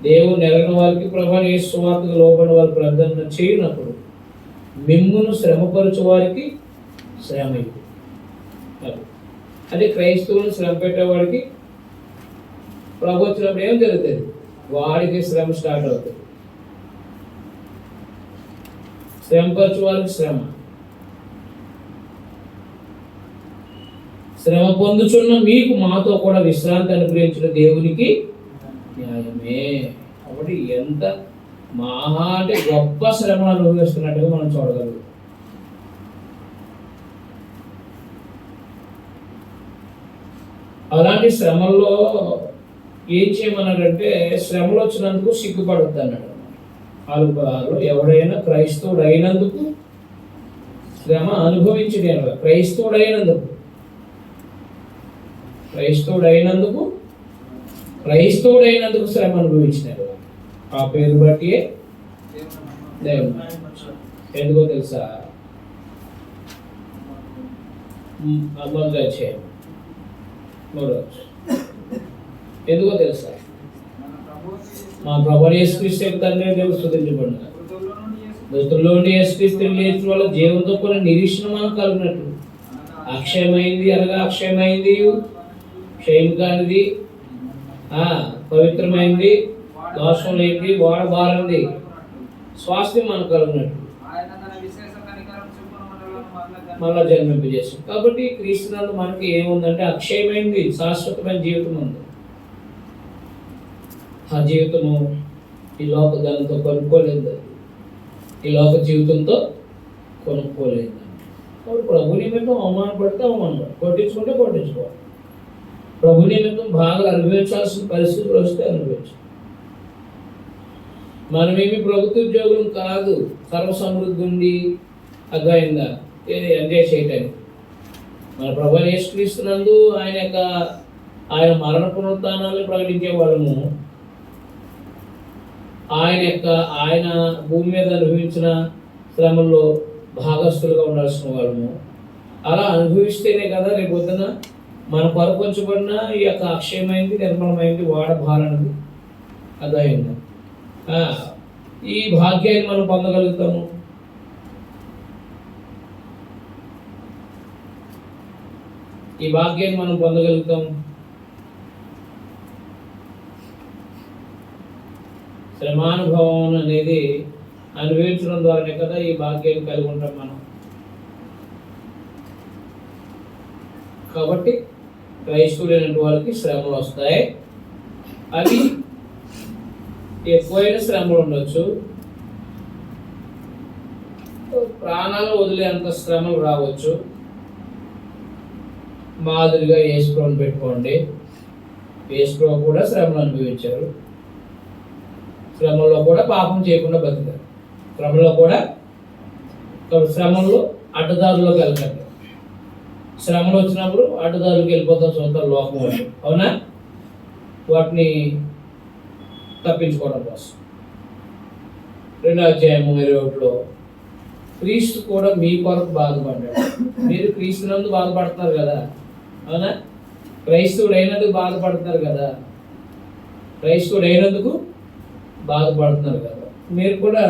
దేవుడు నెరగిన వారికి ప్రభువైన యేసు సువార్తకు లోబడిన వారి ప్రార్థన చేయనప్పుడు మిమ్మును శ్రమపరచు వారికి శ్రమ ఇది. అంటే క్రైస్తవులను శ్రమ పెట్టేవాడికి ప్రభు వచ్చినప్పుడు ఏం జరుగుతుంది, వాడికి శ్రమ స్టార్ట్ అవుతుంది. శ్రమపరచు వారికి శ్రమ. శ్రమ పొందుచున్న మీకు మాతో కూడా విశ్రాంతి అనుగ్రహించిన దేవునికి న్యాయమే. కాబట్టి ఎంత మహా అంటే గొప్ప శ్రమను అనుభవిస్తున్నట్టుగా మనం చూడగలం. అలాంటి శ్రమల్లో ఏం చేయమన్నాడంటే, శ్రమలు వచ్చినందుకు సిగ్గుపడొద్దు అన్నాడు. 4:6 ఎవడైనా క్రైస్తవుడు అయినందుకు శ్రమ అనుభవించడే. క్రైస్తవుడైనందుకు శ్రమ అనుభవించినాడు. ఆ పేరు బట్టి దేవుడు. ఎందుకో తెలుసా, ఎందుకో తెలుసా, మా ప్రభువైన యేసుక్రీస్తు యొక్క తండ్రి దేవుడు స్తుతించబడును. మృతుల్లో నుండి యేసుక్రీస్తు లేచిన వల్ల జీవంతో కొన్ని నిరీక్షణ మనకు కలిగినట్లు అక్షయమైంది అనగా అక్షయమైంది, క్షయం కానిది, పవిత్రమైంది, దోషం లేనిది, వాడబారింది స్వాస్థ్యం మనకు కలిగినట్లు మళ్ళా జన్మింపజేసాం. కాబట్టి క్రీస్తునందు మనకి ఏముందంటే అక్షయమైంది, శాశ్వతమైన జీవితం ఉంది. ఆ జీవితము ఈ లోక ధనంతో కొనుక్కోలేదు, ఈ లోక జీవితంతో కొనుక్కోలేదు. కాబట్టి ప్రభు నిమిత్తం అవమానపడితే అవమానపడి, కొట్టించుకుంటే కొట్టించుకోవాలి. ప్రభు నిమిత్తం బాగా అనుభవించాల్సిన పరిస్థితులు వస్తే అనుభవించాలి. మనమేమి ప్రభుత్వ ఉద్యోగులం కాదు, సర్వసమృద్ధి ఉండి అర్థమైందా ఎంజాయ్ చేయటానికి. మన ప్రభువైన యేసుక్రీస్తునందు ఆయన మరణ పునరుత్థానాలను ప్రకటించే వాళ్ళము, ఆయన భూమి మీద అనుభవించిన శ్రమల్లో భాగస్థులుగా ఉండాల్సిన వాళ్ళము. అలా అనుభవిస్తేనే కదా రేపొద్దున మన పరపంచబడిన ఈ యొక్క అక్షయమైంది, నిర్మలమైంది, వాడబారనది అదైంది. ఈ భాగ్యాన్ని మనం పొందగలుగుతాము. ఈ భాగ్యాన్ని మనం పొందగలుగుతాం. శ్రమానుభవం అనేది అనుభవించడం ద్వారానే కదా ఈ భాగ్యాన్ని కలిగి ఉంటాం మనం. కాబట్టి క్రైస్తవులైన వారికి శ్రమలు వస్తాయి. అవి ఎక్కువైన శ్రమలు ఉండొచ్చు, ప్రాణాలు వదిలేంత శ్రమలు రావచ్చు. మాదిరిగా యేసుప్రభుని పెట్టుకోండి, యేసు ప్రభు కూడా శ్రమలు అనుభవించారు. శ్రమల్లో కూడా పాపం చేయకుండా బతికారు. శ్రమల్లో అడ్డదారులోకి వెళ్ళకండి. శ్రమలు వచ్చినప్పుడు అడ్డదారులకు వెళ్ళిపోతాం సొంత లోకం వాళ్ళు, అవునా? వాటిని తప్పించుకోవడం కోసం 2వ అధ్యాయం 21లో క్రీస్తు కూడా మీ కొరకు బాధపడ్డాడు. మీరు క్రీస్తునందు బాధపడుతున్నారు కదా, అవునా? క్రైస్తవుడు అయినందుకు బాధపడుతున్నారు కదా, మీరు కూడా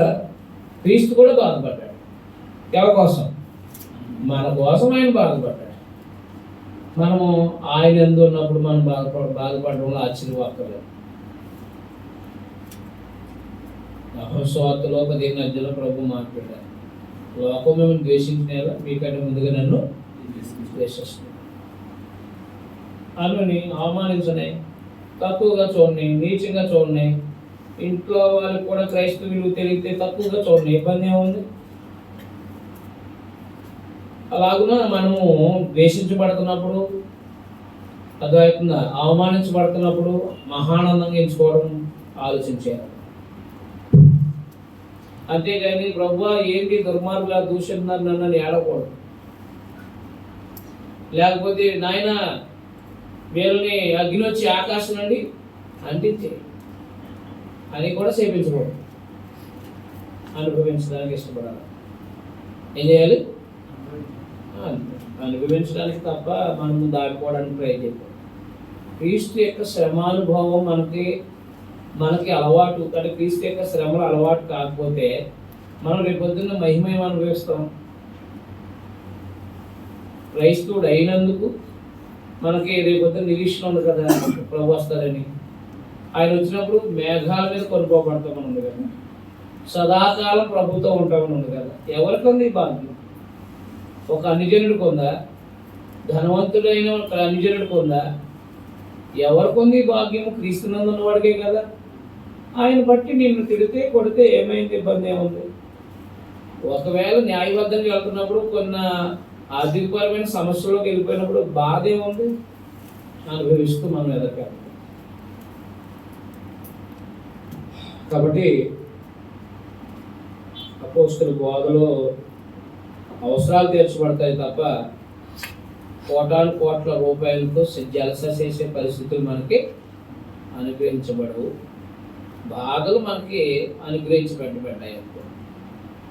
క్రీస్తు కూడా బాధపడ్డాడు. ఎవరి కోసం? మన కోసం ఆయన బాధపడ్డాడు. మనము ఆయన ఎందు ఉన్నప్పుడు మనం బాధపడడంలో ఆశ్చర్యపడలేదు. స్వార్థలో 15 అధ్యాయంలో ప్రభు మాట్లాడారు, లోకం మిమ్మల్ని ద్వేషించినేలా మీకంటే ముందుగా నన్ను ద్వేషిస్తుంది. అన్నని అవమానించని, తక్కువగా చూడండి, నీచంగా చూడండి, ఇంట్లో వాళ్ళకి కూడా క్రైస్తవ విలువ తెలిగితే తక్కువగా చూడండి, ఇబ్బంది ఏముంది? అలాగున మనము ద్వేషించబడుతున్నప్పుడు, అర్థమవుతుందా, అవమానించబడుతున్నప్పుడు మహానందంగా ఎంచుకోవడం ఆలోచించారు. అంతేగాని ప్రభువా ఏంటి దుర్మార్గులా దూషిస్తున్నారు నన్ను ఏడకూడదు. లేకపోతే నాయన వీళ్ళని అగ్ని వచ్చి ఆకాశం నుండి అంటించే అని కూడా చేపించకూడదు. అనుభవించడానికి ఇష్టపడాలి. ఏం చేయాలి? అనుభవించడానికి తప్ప మనము దాటుకోవడానికి ట్రై చేయకూడదు. క్రీస్తు యొక్క శ్రమానుభవం మనకి అలవాటు, కానీ క్రీస్తు యొక్క శ్రమలు అలవాటు కాకపోతే మనం రేపొద్దున్న మహిమయం అనుభవిస్తాం. క్రైస్తవుడు అయినందుకు మనకి రేపొద్దున నిరీక్షణ ఉంది కదా, ప్రభు వస్తారని. ఆయన వచ్చినప్పుడు మేఘాల మీద కొనుక్కోబడతామని ఉంది కదా, సదాకాలం ప్రభుతో ఉంటామని ఉంది కదా. ఎవరికి ఉంది ఈ భాగ్యం? ఒక అన్యజనుడికి ఉందా? ధనవంతుడైన ఒక అన్యజనుడికి ఉందా? ఎవరికి ఉంది ఈ భాగ్యము? క్రీస్తునందు ఉన్నవాడికే కదా. ఆయన బట్టి నిన్ను తిడితే కొడితే ఏమైంది? ఇబ్బంది ఏముంది? ఒకవేళ న్యాయబద్ధంగా వెళ్తున్నప్పుడు కొన్ని ఆర్థికపరమైన సమస్యలోకి వెళ్ళిపోయినప్పుడు బాధ ఏముంది? అనుభవిస్తూ మనం ఎదగాలి. కాబట్టి అపోస్తల బోధలో అవసరాలు తీర్చబడతాయి తప్ప కోట్ల రూపాయలతో జలస చేసే పరిస్థితులు మనకి అనుగ్రహించబడవు. బాధలు మనకి అనుగ్రహించబడ్డాయి.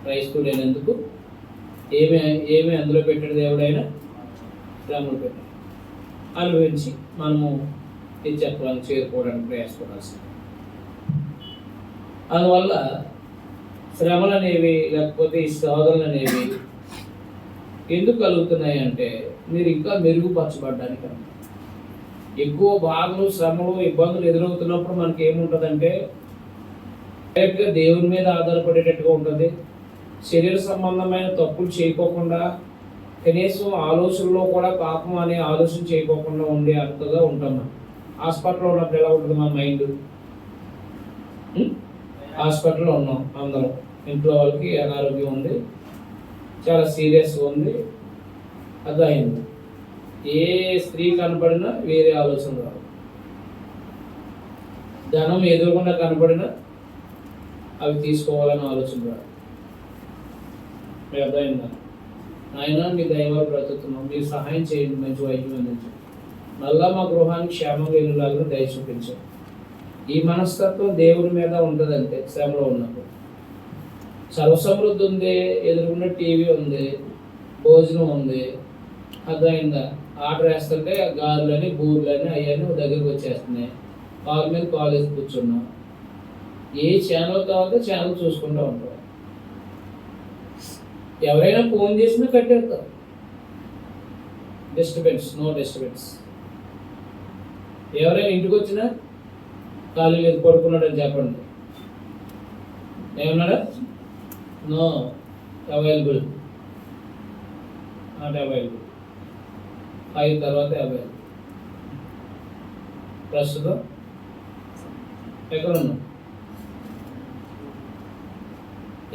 క్రైస్తవుడైనందుకు ఏమి అందులో పెట్టాడు దేవుడైనా? శ్రమలు పెట్టాడు. అనుభవించి మనము ఈ చక్రాన్ని చేరుకోవడానికి ప్రయాసపడాల్సింది. అందువల్ల శ్రమలు అనేవి లేకపోతే ఈ శోధనలు అనేవి ఎందుకు కలుగుతున్నాయి అంటే మీరు ఇంకా మెరుగుపరచబడ్డానికి. ఎక్కువ బాధలు, శ్రమలు, ఇబ్బందులు ఎదురవుతున్నప్పుడు మనకి ఏముంటుందంటే డైరెక్ట్గా దేవుని మీద ఆధారపడేటట్టుగా ఉంటుంది. శరీర సంబంధమైన తప్పులు చేయకోకుండా, కనీసం ఆలోచనలో కూడా పాపం అనే ఆలోచన చేయకోకుండా ఉండే అంతగా ఉంటాం. మనం హాస్పిటల్లో ఉన్నప్పుడు ఎలా ఉంటుంది మన మైండ్? హాస్పిటల్లో ఉన్నాం అందరం, ఇంట్లో వాళ్ళకి అనారోగ్యం ఉంది, చాలా సీరియస్గా ఉంది, అదైంది. ఏ స్త్రీ కనపడినా వేరే ఆలోచన రాదు. ధనం ఎదురుకుండా కనపడినా అవి తీసుకోవాలని ఆలోచన రాదు. అర్థమైందా? ఆయన మీ దైవాలు బ్రతుకుతున్నాం, మీరు సహాయం చేయండి, మంచి వైద్యం అందించండి, మళ్ళా మా గృహానికి క్షేమంగా వెళ్ళేలాగా దయ చూపించండి. ఈ మనస్తత్వం దేవుని మీద ఉంటుందంటే శ్రమలో ఉన్నప్పుడు. సర్వసమృద్ధి ఉంది, ఎదురుకుండా టీవీ ఉంది, భోజనం ఉంది, అర్థమైందా? ఆర్డర్ వేస్తుంటే గారులని బూర్లని అవన్నీ దగ్గరికి వచ్చేస్తున్నాయి. కాలు మీద కాలేజ్ కూర్చున్నాం, ఏ ఛానల్ కావాలో ఛానల్ చూసుకుంటూ ఉంటాం. ఎవరైనా ఫోన్ చేసినా కట్టేస్తారు. Disturbance, no disturbance. ఎవరైనా ఇంటికి వచ్చినా ఖాళీ లేదు పడుకున్నాడని చెప్పండి, ఏమన్నాడా? నో అవైలబుల్, నాట్ అవైలబుల్, 5 తర్వాత అవైలబుల్. ప్రస్తుతం ఎక్కడ ఉన్నాం?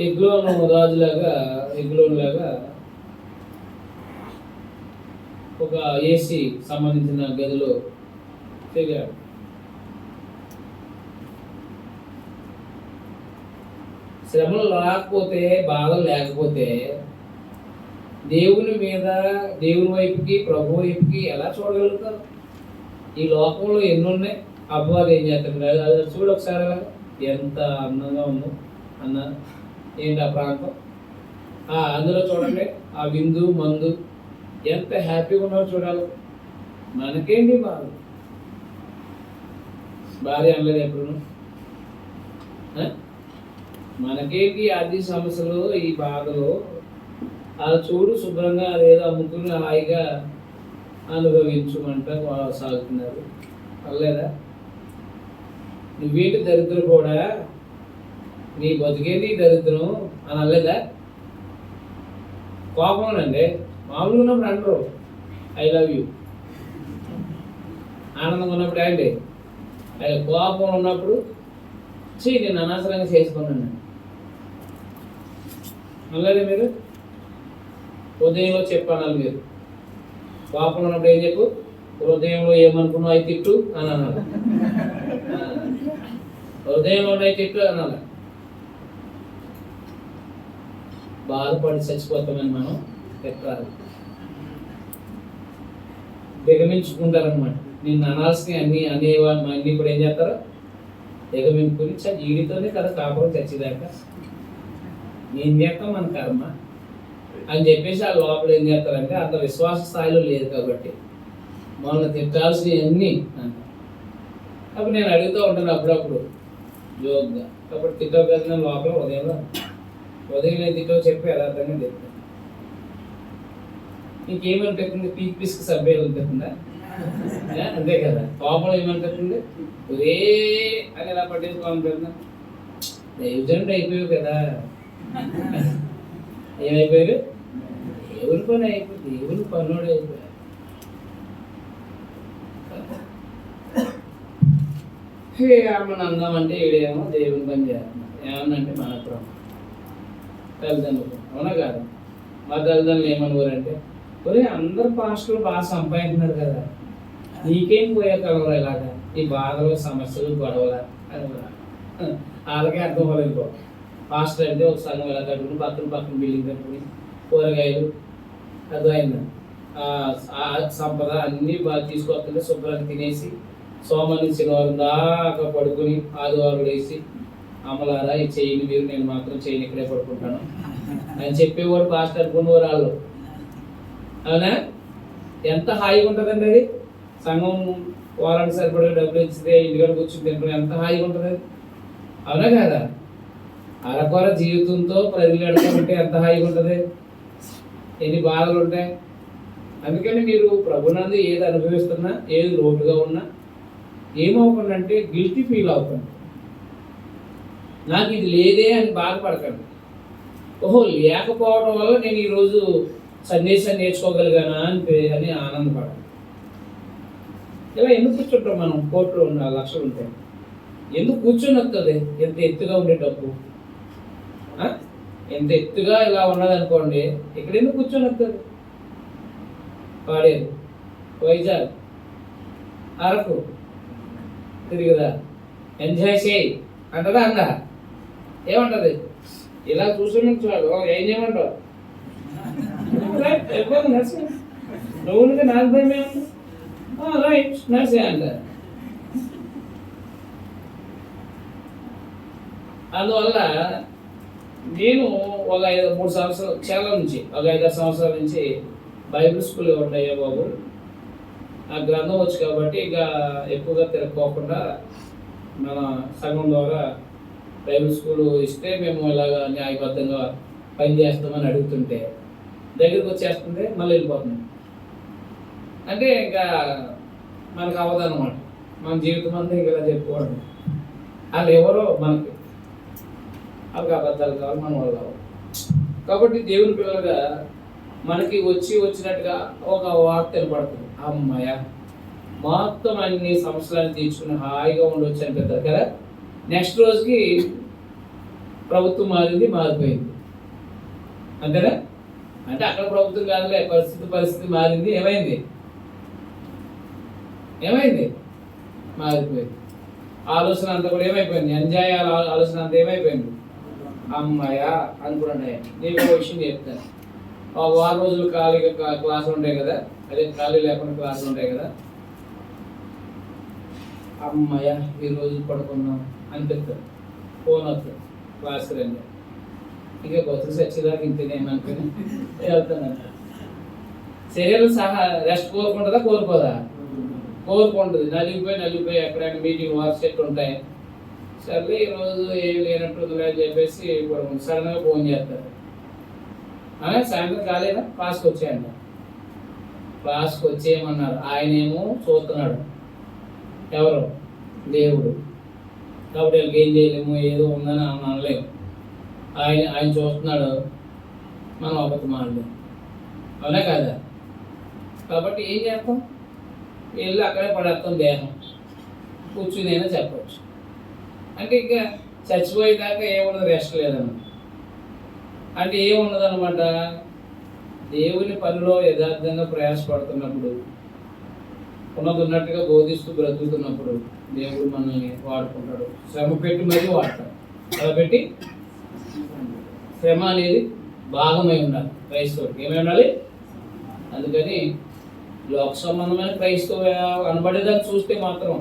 ఎగ్లోన్ రాజులాగా, ఎగ్లోన్ లాగా ఒక ఏసీ సంబంధించిన గదిలో తిరిగాడు. శ్రమలు రాకపోతే, బాధలు లేకపోతే దేవుని మీద, దేవుని వైపుకి, ప్రభు వైపుకి ఎలా చూడగలుగుతారు? ఈ లోకంలో ఎన్ని ఉన్నాయి. అపవాది ఏం చేస్తాడు? అది చూడు ఒకసారి ఎంత అందంగా ఉందో అన్న, ఏంటి ఆ ప్రాంతం, అందులో చూడండి ఆ విందు మందు ఎంత హ్యాపీగా ఉన్నారో చూడాలి. మనకేంటి బాధ? భార్య అనలేదు ఎప్పుడు, మనకేంటి ఆర్థిక సమస్యలు, ఈ బాధలు. అది చూడు శుభ్రంగా అదేదో అమ్ముకుని హాయిగా అనుభవించమంట సాగుతున్నారు. అనలేదా? నువ్వేంటి దరిద్రం కూడా, నీ బతికేంటి దరిద్రం అని అనలేదా? కోపండి మామూలుగా ఉన్నప్పుడు అంటారు ఐ లవ్ యూ, ఆనందంగా ఉన్నప్పుడు అండి. కోపం ఉన్నప్పుడు నేను అనవసరంగా చేసుకున్నాను అనలేదా? మీరు హృదయంలో చెప్పాలి. మీరు కోపం ఉన్నప్పుడు ఏం చెప్పు? హృదయంలో ఏమనుకున్నావు అయి తిట్టు అని అనాలి. హృదయంలో ఉన్నాయి తిట్టు అనాలి. బాధపడి చచ్చిపోతామని మనం పెట్టాలి. దిగమించుకుంటారనమాట. నిన్ను అనాల్సిన అనేవాళ్ళు అన్నీ కూడా ఏం చేస్తారో దిగమింపుకుని వీడితోనే కదా కాపురం చచ్చేదాకా ఏం చేస్తాం మన కర్మ అని చెప్పేసి ఆ లోపల ఏం చేస్తారంటే అంత విశ్వాస స్థాయిలో లేదు కాబట్టి మనల్ని తిట్టాల్సినవన్నీ అంట. అప్పుడు నేను అడుగుతూ ఉంటాను అప్పుడప్పుడు జోక్గా, అప్పుడు తిట్టవు కదా నేను లోపల ఉదయం నేను తిట్టవు చెప్పి యథార్థంగా చెప్తాను. నీకేమనిపిస్తుంది? పీస్కి సభ్యులు అనిపిస్తుందా? అంతే కదా. కోపంలో ఏమనిపిస్తుంది? ఒరే అని ఎలా పట్టేసుకోవాలనిపిస్తుందా? దైవజనుడు అయిపోయావు కదా. ఏమైపోయారు? దేవుని పని అయిపోయి దేవుని పనుడు అయిపోయారు. ఏమని అందామంటే ఈడేమో దేవుని పని చేస్తున్నాం. ఏమన్నంటే మన తల్లిదండ్రులు, అవునా కాదు? మా తల్లిదండ్రులు ఏమనుకోరంటే ఒరే అందరు పాస్టర్లు బాగా సంపాదించినారు కదా, నీకేం పోయే కలవరా ఇలాగా ఈ బాధలు సమస్యలు గొడవల అని వాళ్ళకే అర్థం అవ్వలేదు. పాస్టర్ అంటే ఒక సంఘం ఎలా కట్టుకుని పక్కన బిల్డింగ్ కట్టుకుని కూరగాయలు అది అయింది సంపద అన్నీ బాగా తీసుకొస్తుంటే శుభ్రంగా తినేసి సోమవారం శనివారం దాకా పడుకుని ఆదివారం వేసి అమలారా ఈ చేయని మీరు, నేను మాత్రం చేయని ఇక్కడే పడుకుంటాను అని చెప్పేవాడు పాస్టర్ అనుకునేవారు వాళ్ళు. అవునా? ఎంత హాయిగా ఉంటుందండి అది. సంఘం వారానికి సరిపడే డబ్బులు ఇచ్చితే ఇంటికాడ కూర్చుని తింటాం, ఎంత హాయిగా ఉంటుంది అది. అవునా కదా? అరకొర జీవితంతో ప్రజలు ఉంటే ఎంత హాయిగా ఉంటుంది, ఎన్ని బాధలు ఉంటాయి. అందుకని మీరు ప్రభునందు ఏది అనుభవిస్తున్నా, ఏది లోటుగా ఉన్నా ఏమవుతుంది అంటే గిల్టీ ఫీల్ అవుతుంది. నాకు ఇది లేదే అని బాధపడకండి. ఓహో లేకపోవడం వల్ల నేను ఈరోజు సందేశాన్ని నేర్చుకోగలిగానా అని ఆనందపడాలి. ఇలా ఎందుకు కూర్చుంటాం మనం? కోట్లు ఉన్న లక్షలు ఉంటాయి, ఎందుకు కూర్చొని వస్తుంది? ఎంత ఎత్తుగా ఉండే డబ్బు, ఎంత ఎత్తుగా ఇలా ఉన్నదనుకోండి, ఇక్కడ ఎందుకు కూర్చొని వస్తుంది? పాడేరు, వైజాగ్, అరకు తిరిగిరా, ఎంజాయ్ చేయి అంటదా? అందా? ఏమంటది? ఇలా చూసుకుని ఏం చేయమంటావు? నువ్వు నాకు భయమే రైట్ నర్సే అంట. అందువల్ల నేను ఒక 3 సంవత్సరాలు చాలా నుంచి ఒక 5-6 సంవత్సరాల నుంచి బైబిల్ స్కూల్ ఉంటాయా బాబు, ఆ గ్రంథం వచ్చు కాబట్టి ఇక ఎక్కువగా తిరగకోకుండా మన సంఘం ద్వారా బైబిల్ స్కూల్ ఇస్తే మేము ఇలాగా న్యాయబద్ధంగా పని చేస్తామని అడుగుతుంటే దగ్గరికి వచ్చేస్తుంది, మళ్ళీ వెళ్ళిపోతుంది. అంటే ఇంకా మనకు అవ్వదన్నమాట. మన జీవితం అంతా ఇంకా ఇలా చెప్పుకోవడం. వాళ్ళు ఎవరో మనకి వాళ్ళకి అబద్ధాలు కావాలి, మన వాళ్ళు కావాలి. కాబట్టి దేవుని పిల్లలుగా మనకి వచ్చినట్టుగా ఒక వార్త వినపడుతుంది, అమ్మాయ మొత్తం అన్ని సమస్యలను తీర్చుకుని హాయిగా ఉండొచ్చు అనిపిస్తారు కదా. నెక్స్ట్ రోజుకి ప్రభుత్వం మారిపోయింది అంతేనా? అంటే అక్కడ ప్రభుత్వం కాదులే, పరిస్థితి మారింది. ఏమైంది? మారిపోయింది. ఆలోచన అంతా కూడా ఏమైపోయింది? ఎంజాయ్ ఆలోచన అంతా ఏమైపోయింది? అమ్మాయా అనుకున్నాను. నేను ఒక విషయం చెప్తాను. ఒక వారం రోజులు ఖాళీగా క్లాసులు ఉంటాయి కదా, అదే ఖాళీ లేకుండా క్లాసులు ఉంటాయి కదా, అమ్మాయ ఈ రోజు పడుకుందాం అనిపిస్తుంది. ఫోన్ వస్తుంది, క్లాస్కి రండి, ఇంకా బతుకు సచ్చేదాకా ఇంతేనేమి అనుకుని వెళ్తాను. శరీరం సహా రెస్ట్ కోరుకుంటుందా కోరుకోదా? కోరుకుంటుంది. నలిగిపోయి ఎక్కడైనా మీటింగ్ వర్క్ ఉంటాయి, సర్లే ఈరోజు ఏమి లేనట్టుందిలే అని చెప్పేసి ఇప్పుడు సడన్గా ఫోన్ చేస్తారు. సాయంత్రం కాలేదా? క్లాస్కి వచ్చాయంట. క్లాస్కి వచ్చేయమన్నారు. ఆయన ఏమో చూస్తున్నాడు, ఎవరు? దేవుడు. కాబట్టి వీళ్ళకి ఏం చేయలేము, ఏదో ఉందని అనలేము. ఆయన చూస్తున్నాడు, మనం అబద్ధం ఆడలేము. అవునా కాదా? కాబట్టి ఏం చేస్తాం? వెళ్ళి అక్కడే పడేస్తాం దేహం, కూర్చునైనా చెప్పచ్చు. అంటే ఇంకా చచ్చిపోయేదాకా ఏముండదు, రెస్ట్ లేదన్నమాట. అంటే ఏముండదు అనమాట. దేవుని పనిలో యథార్థంగా ప్రయాసపడుతున్నప్పుడు, ఉన్నట్టుగా బోధిస్తూ బ్రతుకుతున్నప్పుడు దేవుడు మనల్ని వాడుకుంటాడు. శ్రమ పెట్టి మరీ వాడతాడు. శ్రమ పెట్టి, శ్రమ అనేది భాగమై ఉండాలి క్రైస్తవుడికి. ఏమై ఉండాలి? అందుకని లోక సంబంధమైన క్రైస్తవ అనబడేదాన్ని చూస్తే మాత్రం,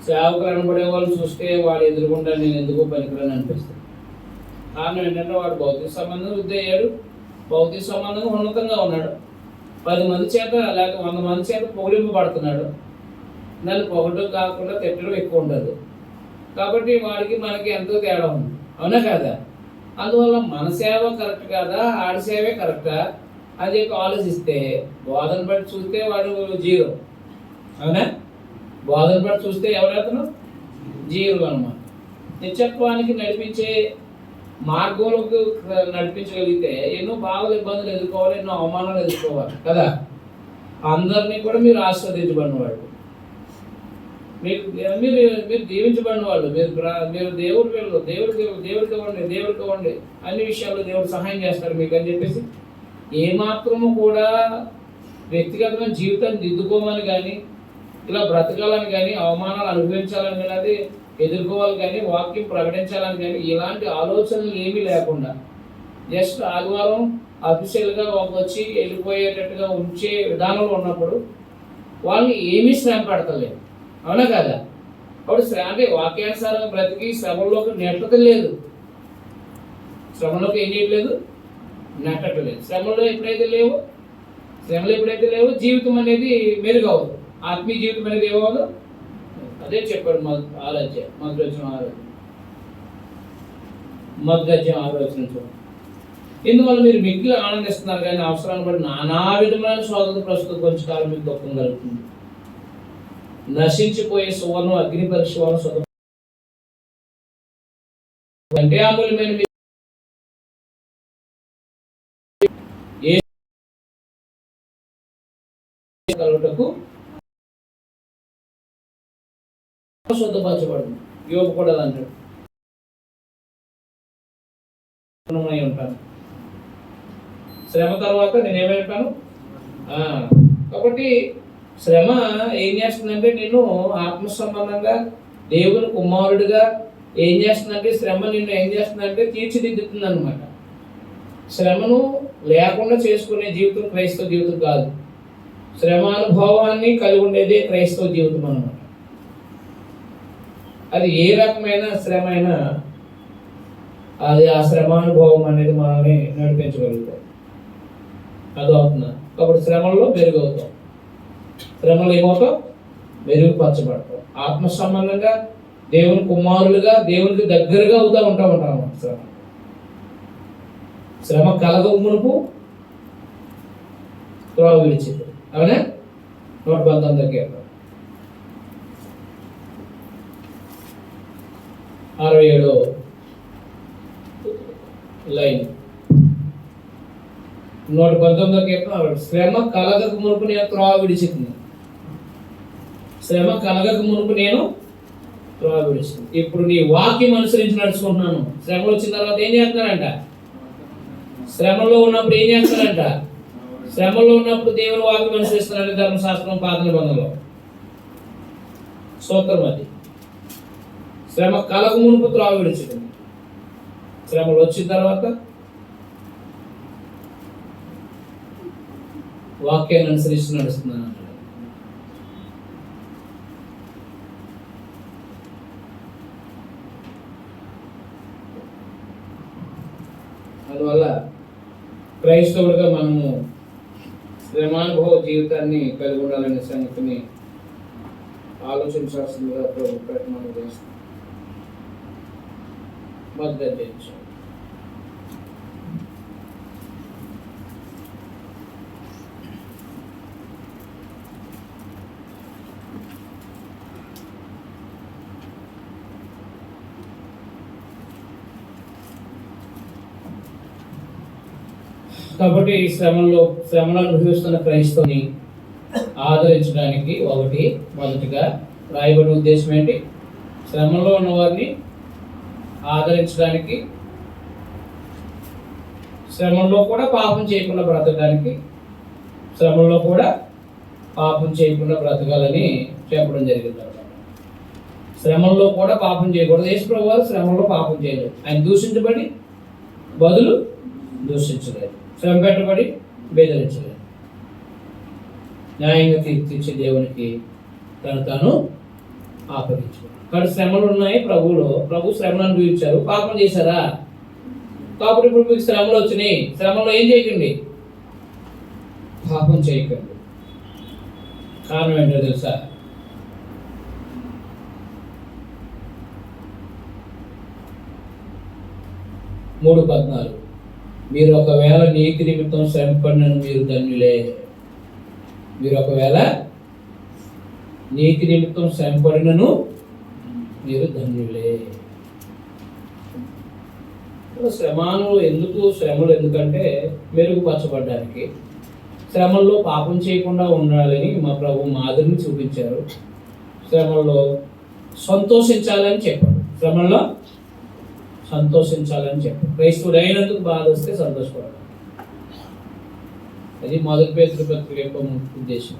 సేవకులు అనబడే వాళ్ళు చూస్తే వాడు ఎదురుకుండా నేను ఎందుకో పనికిరాని అనిపిస్తుంది. కారణం ఏంటంటే వాడు భౌతిక సంబంధం వృద్ధి అయ్యాడు, భౌతిక సంబంధంగా ఉన్నతంగా ఉన్నాడు, 10 మంది చేత లేక 100 మంది చేత పొగిడింపబడుతున్నాడు. నన్ను పొగడం కాకుండా తిట్టడం ఎక్కువ ఉండదు. కాబట్టి వాడికి మనకి ఎంతో తేడా ఉంది. అవునా కాదా? అందువల్ల మన సేవ కరెక్ట్ కాదా, ఆడి సేవే కరెక్టా అని చెప్పి ఆలోచిస్తే, బోధన బట్టి చూస్తే వాడు 0. అవునా? బోధన బట్టి చూస్తే ఎవరైతున్నా 0 అన్నమాట. నిత్యత్వానికి నడిపించే మార్గంలోకి నడిపించగలిగితే ఎన్నో బాధలు, ఇబ్బందులు ఎదుర్కోవాలి, ఎన్నో అవమానాలు ఎదుర్కోవాలి కదా. అందరినీ కూడా మీరు ఆస్వాదించబడిన వాళ్ళు, మీరు దీవించబడిన వాళ్ళు, మీరు దేవుడికి ఇవ్వండి అన్ని విషయాల్లో దేవుడు సహాయం చేస్తారు మీకు అని చెప్పేసి ఏమాత్రము కూడా వ్యక్తిగతమైన జీవితాన్ని దిద్దుకోమని కానీ, ఇలా బ్రతకాలని కానీ, అవమానాలు అనుభవించాలని కానీ, అది ఎదుర్కోవాలి కానీ, వాక్యం ప్రకటించాలని కానీ ఇలాంటి ఆలోచనలు ఏమీ లేకుండా జస్ట్ ఆదివారం అఫీషియల్గా వచ్చి వెళ్ళిపోయేటట్టుగా ఉంచే విధానంలో ఉన్నప్పుడు వాళ్ళని ఏమీ శ్రమ పడతలేదు. అవునా కదా? అప్పుడు అంటే వాక్యానుసారంగా బ్రతికి శ్రమంలోకి నెట్టలేదు. శ్రమంలోకి ఏం చేయట్లేదు? నెట్టట్లేదు. శ్రమలు ఎప్పుడైతే లేవో జీవితం అనేది మెరుగవదు. ఆత్మీయ జీవితం అనేది ఏమవదు. అదే చెప్పాడు మధుగజ్యం ఆలోచన చూడండి. ఇందువల్ల మీరు మిక్కిలి ఆనందిస్తున్నారు కానీ అవసరాన్ని బట్టి నానా విధమైన శోధన ప్రస్తుతం కొంచెం కాలం మీకు దుఃఖం కలుగుతుంది. నశించిపోయే సువర్ణం అగ్ని పరీక్ష వల్ల అంటే అమూల్యమైన కలుగుటకు శుద్ధపరచబడుతుంది. యోగ కూడా అంటాడు, ఉంటాను శ్రమ తర్వాత నేనేమై ఉంటాను. కాబట్టి శ్రమ ఏం చేస్తుందంటే నేను ఆత్మ సంబంధంగా దేవుని కుమారుడిగా ఏం చేస్తుందంటే, శ్రమ నిన్ను ఏం చేస్తుందంటే తీర్చిదిద్దుతుంది అనమాట. శ్రమను లేకుండా చేసుకునే జీవితం క్రైస్తవ జీవితం కాదు. శ్రమానుభవాన్ని కలిగి ఉండేదే క్రైస్తవ జీవితం అన్నమాట. అది ఏ రకమైన శ్రమ అయినా అది ఆ శ్రమానుభవం అనేది మనల్ని నడిపించగలుగుతాయి. అదవుతున్నా. కాబట్టి శ్రమల్లో మెరుగవుతాం. శ్రమలు ఏమవుతాం? మెరుగుపరచబడతాం. ఆత్మ సంబంధంగా దేవుని కుమారులుగా దేవునికి దగ్గరగా అవుతూ ఉంటాం అన్నమాట. శ్రమ కలగక మునుపు త్రోవ విడిచింది. అవునా? 119 67 లైన్ 119 శ్రమ కలగక మునుపు నేను త్రోవ విడిచింది. శ్రమ కలగక మునుపు నేను త్రోవ విడిచింది. ఇప్పుడు నీ వాక్యం అనుసరించి నడుచుకుంటున్నాను. శ్రమలు వచ్చిన తర్వాత ఏం చేస్తున్నారంట? శ్రమలో ఉన్నప్పుడు ఏం చేస్తారంట? శ్రమలో ఉన్నప్పుడు దేవుని వాక్యం అనుసరిస్తున్నాడు. ధర్మశాస్త్రం పాత నిబంధనలో సూత్రం అది. శ్రమ కలగ మునుపు త్రోవ విడిచింది. శ్రమలు వచ్చిన తర్వాత వాక్యాన్ని అనుసరించి నడుస్తున్నాను అంటాడు. అందువల్ల క్రైస్తవుడిగా మనము శ్రమానుభవ జీవితాన్ని కలిగి ఉండాలనే సంగతిని ఆలోచించాల్సిందిగా ప్రభు ప్రయత్నం చేస్తాం. మొదటి చేయించాం. కాబట్టి ఈ శ్రమలను అనుభవిస్తున్న క్రైస్తవుని ఆదరించడానికి మొదటిగా రాయబడిన ఉద్దేశం ఏంటి? శ్రమలో ఉన్నవారిని ఆదరించడానికి, శ్రమంలో కూడా పాపం చేయకుండా బ్రతకడానికి, శ్రమంలో కూడా పాపం చేయకుండా బ్రతకాలని చెప్పడం జరిగింది. శ్రమంలో కూడా పాపం చేయకూడదు. యేసుప్రభువు వారు శ్రమంలో పాపం చేయలేదు. ఆయన దూషించబడి బదులు దూషించలేదు, శ్రమ పెట్టబడి బెదిరించలేదు. న్యాయంగా తీర్చిచ్చే దేవునికి తాను ఆపగించాడు. కాబట్టి శ్రమలు ఉన్నాయి ప్రభువులో. ప్రభు శ్రమను అనుభవించారు, పాపం చేశారా? కాబట్టి ఇప్పుడు మీకు శ్రమలు వచ్చినాయి. శ్రమలో ఏం చేయకండి? పాపం చేయకండి. కారణం ఏంటో తెలుసా? మూడు 14 మీరు ఒకవేళ నీతి నిమిత్తం శ్రమ పడినను మీరు ధన్యులే. మీరు ఒకవేళ నీతి నిమిత్తం శ్రమ పడినను మీరు ధన్యులే. శ్రమలు ఎందుకంటే మెరుగుపరచబడ్డానికి, శ్రమల్లో పాపం చేయకుండా ఉండాలని మా ప్రభు మాదిరిని చూపించారు. శ్రమల్లో సంతోషించాలని చెప్పారు. శ్రమల్లో సంతోషించాలని చెప్పారు. క్రైస్తవుడు అయినందుకు బాధ వస్తే సంతోషపడాలి. అది మొదటి పేతురు పత్రిక యొక్క ఉద్దేశం.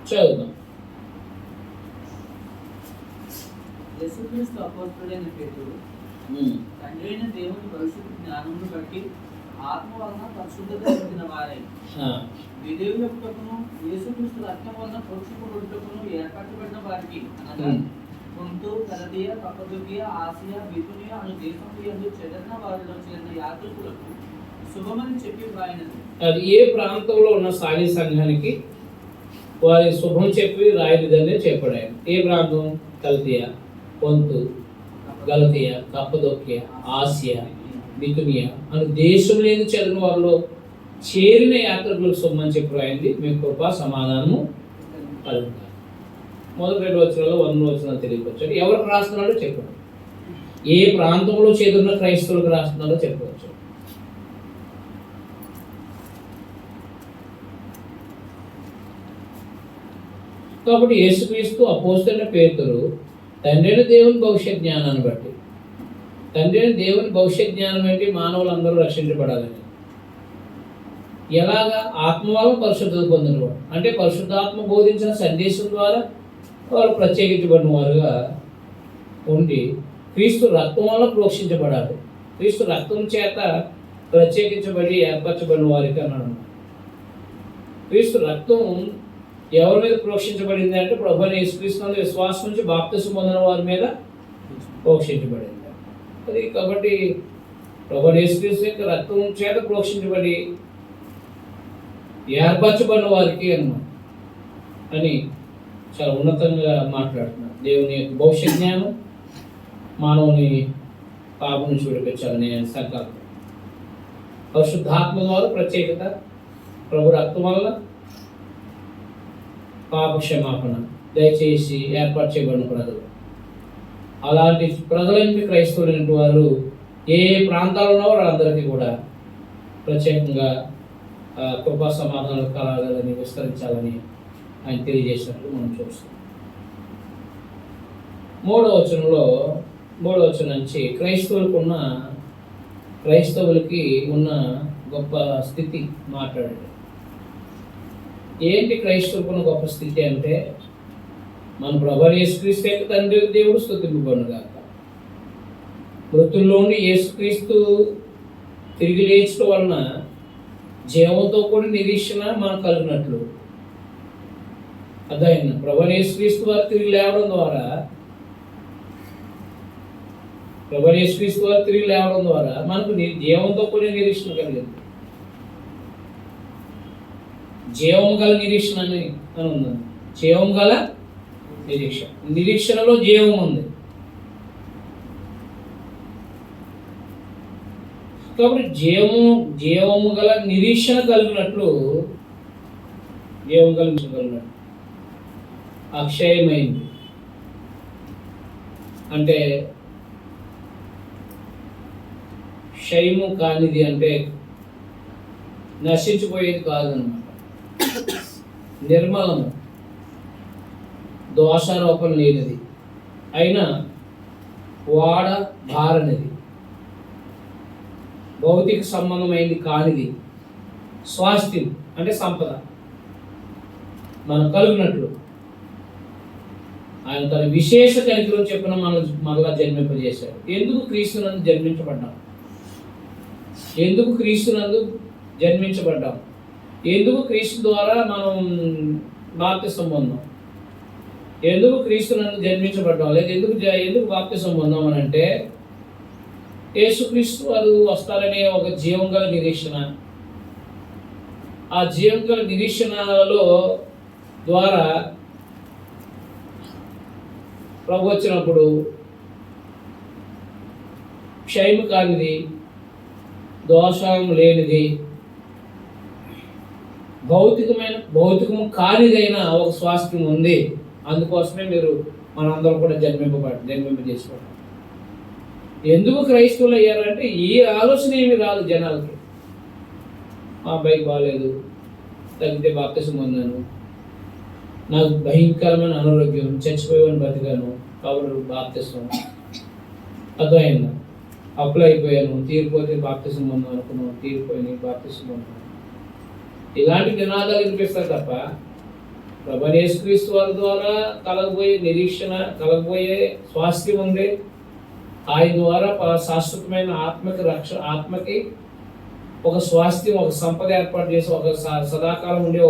చదువుదాం. యేసుక్రీస్తు అపోస్తలుడైన పేతురు, తండ్రి అయిన దేవుని పరిశుద్ధ జ్ఞానమును బట్టి ఆత్మ వలన పరిశుద్ధత పొందిన వారై విధేయులకును యేసుక్రీస్తు రక్తం వలన ప్రోక్షింపబడుటకును ఏర్పరచబడిన వారికి, అనగా పొంతు, గలతీయ, కప్పదొకియ, ఆసియా, బితునియ అను దేశముల యందు చెదరిన వారిలో చేరిన యాత్రికులకు శుభమని చెప్పి వ్రాయినది. అది ఏ ప్రాంతంలో ఉన్న సాయి సంఘానికి వారి శుభం చెప్పి రాయలేదనే చెప్పాడు ఆయన. ఏ ప్రాంతం? కల్తీయ, పొంతు, గలతీయ, కప్పదొకియ, ఆసియా, బితునియ అను దేశం లేని చెదిరిన వారిలో చేరిన యాత్రికులకు శుభమని చెప్పి రాయింది. మీ కృప సమాధానము కలుగుతారు. మొదటి 2 వచనాల్లో 100 వచనాలు తెలియపరచాడు. ఎవరికి రాస్తున్నాడో చెప్పాడు. ఏ ప్రాంతంలో చేరిన క్రైస్తవులకు రాస్తున్నాడో చెప్పవచ్చు. కాబట్టి యేసుక్రీస్తు అపోస్తలుడైన పేతురు తండ్రి అయిన దేవుని భవిష్యత్ జ్ఞానాన్ని బట్టి, తండ్రి అయిన దేవుని భవిష్యత్ జ్ఞానం ఏంటి? మానవులందరూ రక్షించబడాలని. ఎలాగా? ఆత్మ వల్ల పరిశుద్ధత పొందినవాడు. అంటే పరిశుద్ధాత్మ బోధించిన సందేశం ద్వారా వారు ప్రత్యేకించబడిన వారుగా ఉండి క్రీస్తు రక్తం వల్ల ప్రోక్షించబడాలి. క్రీస్తు రక్తం చేత ప్రత్యేకించబడి ఏర్పరచబడిన వారికి అన్నాడు. క్రీస్తు రక్తం ఎవరి మీద ప్రోక్షించబడింది అంటే ప్రభు అయిన యేసుక్రీస్తు విశ్వాసం నుంచి బాప్తిసం పొందిన వారి మీద ప్రోక్షించబడింది. అది కాబట్టి ప్రభు అయిన యేసుక్రీస్తు యొక్క రక్తం చేత ప్రోక్షించబడి ఏర్పరచబడిన వారికి అన్నమాట అని చాలా ఉన్నతంగా మాట్లాడుతున్నారు. దేవుని యొక్క భవిష్యత్ జ్ఞానం మానవుని పాపం నుంచి విడిపించాలని సంకల్పం. పరిశుద్ధాత్మ ద్వారా ప్రత్యేకత, ప్రభు రక్తం వల్ల పాప క్షమాపణ దయచేసి ఏర్పాటు చేయబడిన ప్రజలు. అలాంటి ప్రజలకి క్రైస్తవులైన వారు ఏ ప్రాంతాల్లో ఉన్నో వాళ్ళందరికీ కూడా ప్రత్యేకంగా కృపా సమాధానాలు కలగాలని, విస్తరించాలని ఆయన తెలియజేసినట్టు మనం చూస్తాం. 3వ వచనంలో 3వ వచనం నుంచి క్రైస్తవులకు ఉన్న క్రైస్తవులకి ఉన్న గొప్ప స్థితి మాట్లాడాడు. ఏంటి క్రైస్తవులకు ఉన్న గొప్ప స్థితి అంటే, మన ప్రభువైన యేసుక్రీస్తు యొక్క తండ్రి దేవుడు స్తుతింపబడునుగాక. మృతుల్లో ఉండి యేసుక్రీస్తు తిరిగి లేచడం వలన జీవంతో కూడా నిరీక్షణ మనకు కలిగినట్లు. అదైనా ప్రభువైన యేసుక్రీస్తు వారు తిరిగి లేవడం ద్వారా మనకు జీవంతో కూడా నిరీక్షణ కలిగింది. జీవం గల నిరీక్షణ అని ఉందండి. జీవం గల నిరీక్షణలో జీవం ఉంది. కాబట్టి జీవము గల నిరీక్షణ కలిగినట్లు అక్షయమైంది అంటే క్షయము కానిది, అంటే నశించిపోయేది కాదనమాట. నిర్మలము, దోషారోపణ లేనిది, అయినా వాడ భారనిది, భౌతిక సంబంధమైనది కానిది, స్వాస్థ్యం అంటే సంపద మనం కలిగినట్లు ఆయన తన విశేష కనికరం చెప్పిన మనం మరలా జన్మింపజేశాడు. ఎందుకు క్రీస్తునందు జన్మించబడ్డాం? ఎందుకు క్రీస్తునందు జన్మించబడ్డాం? ఎందుకు క్రీస్తు ద్వారా మనం బాప్తిసం పొందాం? ఎందుకు క్రీస్తునందు జన్మించబడ్డాం? లేదా ఎందుకు బాప్తిసం పొందాం అని అంటే, యేసుక్రీస్తు వారు వస్తారనే ఒక జీవం గల నిరీక్షణ. ఆ జీవం గల నిరీక్షణలో ద్వారా ప్రభు వచ్చినప్పుడు క్షయము కానిది, దోషం లేనిది, భౌతికము కానిదైన ఒక స్వాస్థ్యం ఉంది. అందుకోసమే మీరు మనందరం కూడా జన్మింపజేసుకోవడం. ఎందుకు క్రైస్తవులు అయ్యారంటే ఈ ఆలోచన ఏమి రాదు జనాలకి. మా అబ్బాయికి బాగాలేదు, తగ్గితే బాప్తిసం పొందాను, నాకు భయంకరమైన అనారోగ్యం, చచ్చిపోయాను, బతికాను, కాబట్టి బాప్తిసం అర్థమైందా? అప్లై అయిపోయాను, తీరిపోతే బాప్తిసం పొందాం అనుకున్నాను, తీరిపోయి బాప్తిసం పొందాను. ఇలాంటి నినాదాలు వినిపిస్తారు తప్ప ప్రభువైన యేసుక్రీస్తు వారి ద్వారా కలగబోయే నిరీక్షణ, కలగబోయే స్వాస్థ్యం ఉంది. ఆయన ద్వారా శాశ్వతమైన ఆత్మకి ఒక స్వాస్థ్యం, ఒక సంపద ఏర్పాటు చేసి, ఒక సదాకాలం ఉండే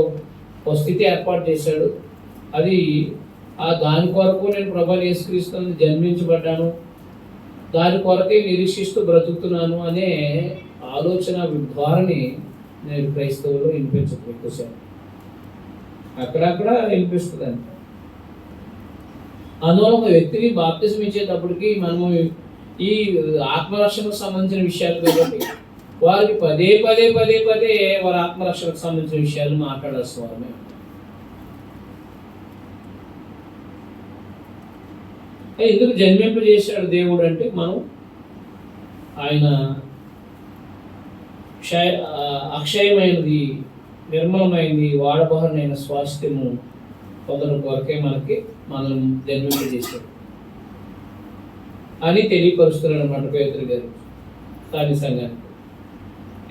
ఒక స్థితి ఏర్పాటు చేశాడు. అది దాని కొరకు నేను ప్రభువైన యేసుక్రీస్తు జన్మించబడ్డాను, దాని కొరకే నిరీక్షిస్తూ బ్రతుకుతున్నాను అనే ఆలోచన ధోరణి నేను క్రైస్తవులు వినిపించకపోసాను. అక్కడక్కడ వినిపిస్తుందండి. అందువల్ల ఒక వ్యక్తిని బాప్తిసం ఇచ్చేటప్పటికి మనము ఈ ఆత్మరక్షణకు సంబంధించిన విషయాలు కాబట్టి వారికి పదే వారి ఆత్మరక్షణకు సంబంధించిన విషయాలు మాట్లాడాల్సిన వారమే. ఎందుకు జన్మింపజేశాడు దేవుడు అంటే, మనం ఆయన అక్షయమైనది, నిర్మలమైనది, వాడబహరైన స్వాస్థ్యము పొందడం కొరకే మనం జన్మింపజేశాడు అని తెలియపరుస్తున్నాడు అన్నమాట పేతురు గారు సాని సంఘానికి.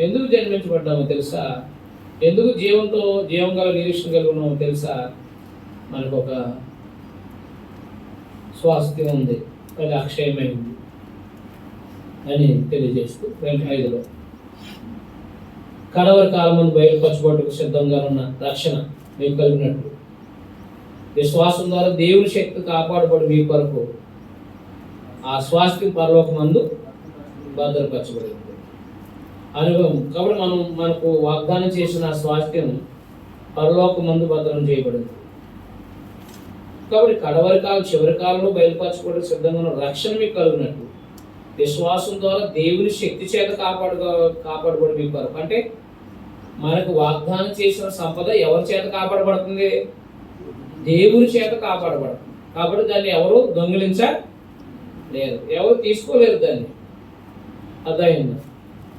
ఎందుకు జన్మించబడ్డామో తెలుసా? ఎందుకు జీవం గల నిరీక్షణ కలిగి ఉన్నామో తెలుసా? మనకు ఒక స్వాస్థ్యం ఉంది, అది అక్షయమైంది అని తెలియజేస్తూ 5లో కడవరి కాలమును బయలుపరచబడుటకు సిద్ధంగా ఉన్న రక్షణ మీకు కలిగినట్లు విశ్వాసం ద్వారా దేవుని శక్తి కాపాడబడి మీ కొరకు ఆ స్వాస్థ్యం పరలోకమందు భద్రపరచబడింది అనుభవం. కాబట్టి మనకు వాగ్దానం చేసిన ఆ స్వాస్థ్యం పరలోకమందు భద్రం చేయబడింది. కాబట్టి కడవరి కాలం, చివరి కాలంలో బయలుపరచబడి సిద్ధంగా ఉన్న రక్షణ మీకు కలిగినట్లు విశ్వాసం ద్వారా దేవుని శక్తి చేత కాపాడబడి మీ కొరకు. అంటే మనకు వాగ్దానం చేసిన సంపద ఎవరి చేత కాపాడబడుతుంది? దేవుని చేత కాపాడబడుతుంది. కాబట్టి దాన్ని ఎవరు దొంగిలించలేరు, ఎవరు తీసుకోలేరు దాన్ని. అర్థమైంది?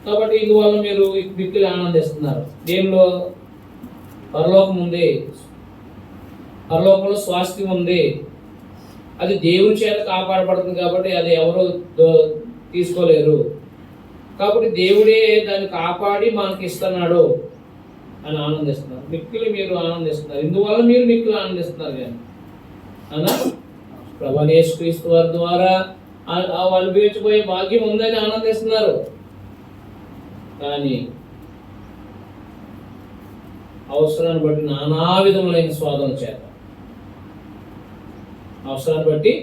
కాబట్టి ఇందువల్ల మీరు మిక్కిలి ఆనందిస్తున్నారు. దేనిలో? పరలోకం ఉంది, పరలోకంలో స్వాస్థ్యం ఉంది, అది దేవుని చేత కాపాడబడుతుంది. కాబట్టి అది ఎవరు తీసుకోలేరు. కాబట్టి దేవుడే దాన్ని కాపాడి మనకి ఇస్తున్నాడు అని ఆనందిస్తున్నారు. మిక్కిలి మీరు ఆనందిస్తున్నారు. ఇందువల్ల మీరు మిక్కిలి ఆనందిస్తున్నారు. కానీ అలా ప్రభువైన యేసుక్రీస్తు వారి ద్వారా వాళ్ళు వేచిపోయే భాగ్యం ఉందని ఆనందిస్తున్నారు. కానీ అవసరాన్ని బట్టి నానా విధములైన స్వాదన చేత, అవసరాన్ని బట్టి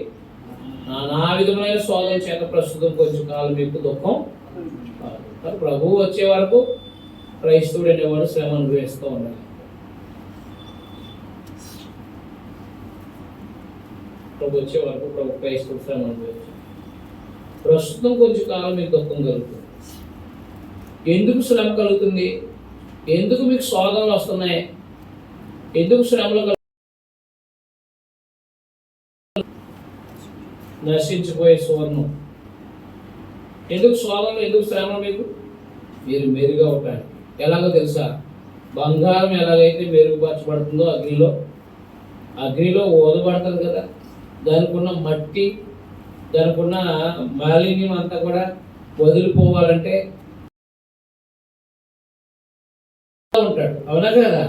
నానా విధములైన స్వాదన చేత ప్రస్తుతం కొంచెం కాలం మీకు దుఃఖం. ప్రభువు వచ్చే వరకు క్రైస్తవుడు అనేవాడు శ్రమ అనుభవిస్తూ ఉండాలి. ప్రభు వచ్చే వరకు క్రైస్తవుడు శ్రమ అనుభవించాలి. ప్రస్తుతం కొంచెం కాలం మీకు దుఃఖం కలుగుతుంది. ఎందుకు శ్రమ కలుగుతుంది? ఎందుకు మీకు శోధనలు వస్తున్నాయి? ఎందుకు శ్రమలు నశించిపోయే సువర్ణం? ఎందుకు శోధనలు, ఎందుకు శ్రమలు? మీరు మెరుగా ఉంటారు. ఎలాగో తెలుసా? బంగారం ఎలాగైతే మెరుగుపరచబడుతుందో అగ్నిలో ఓదబడుతుంది కదా, దానికి ఉన్న మట్టి, దానికి ఉన్న మాలిన్యం అంతా కూడా వదిలిపోవాలంటే ఉంటాడు. అవునా కదా?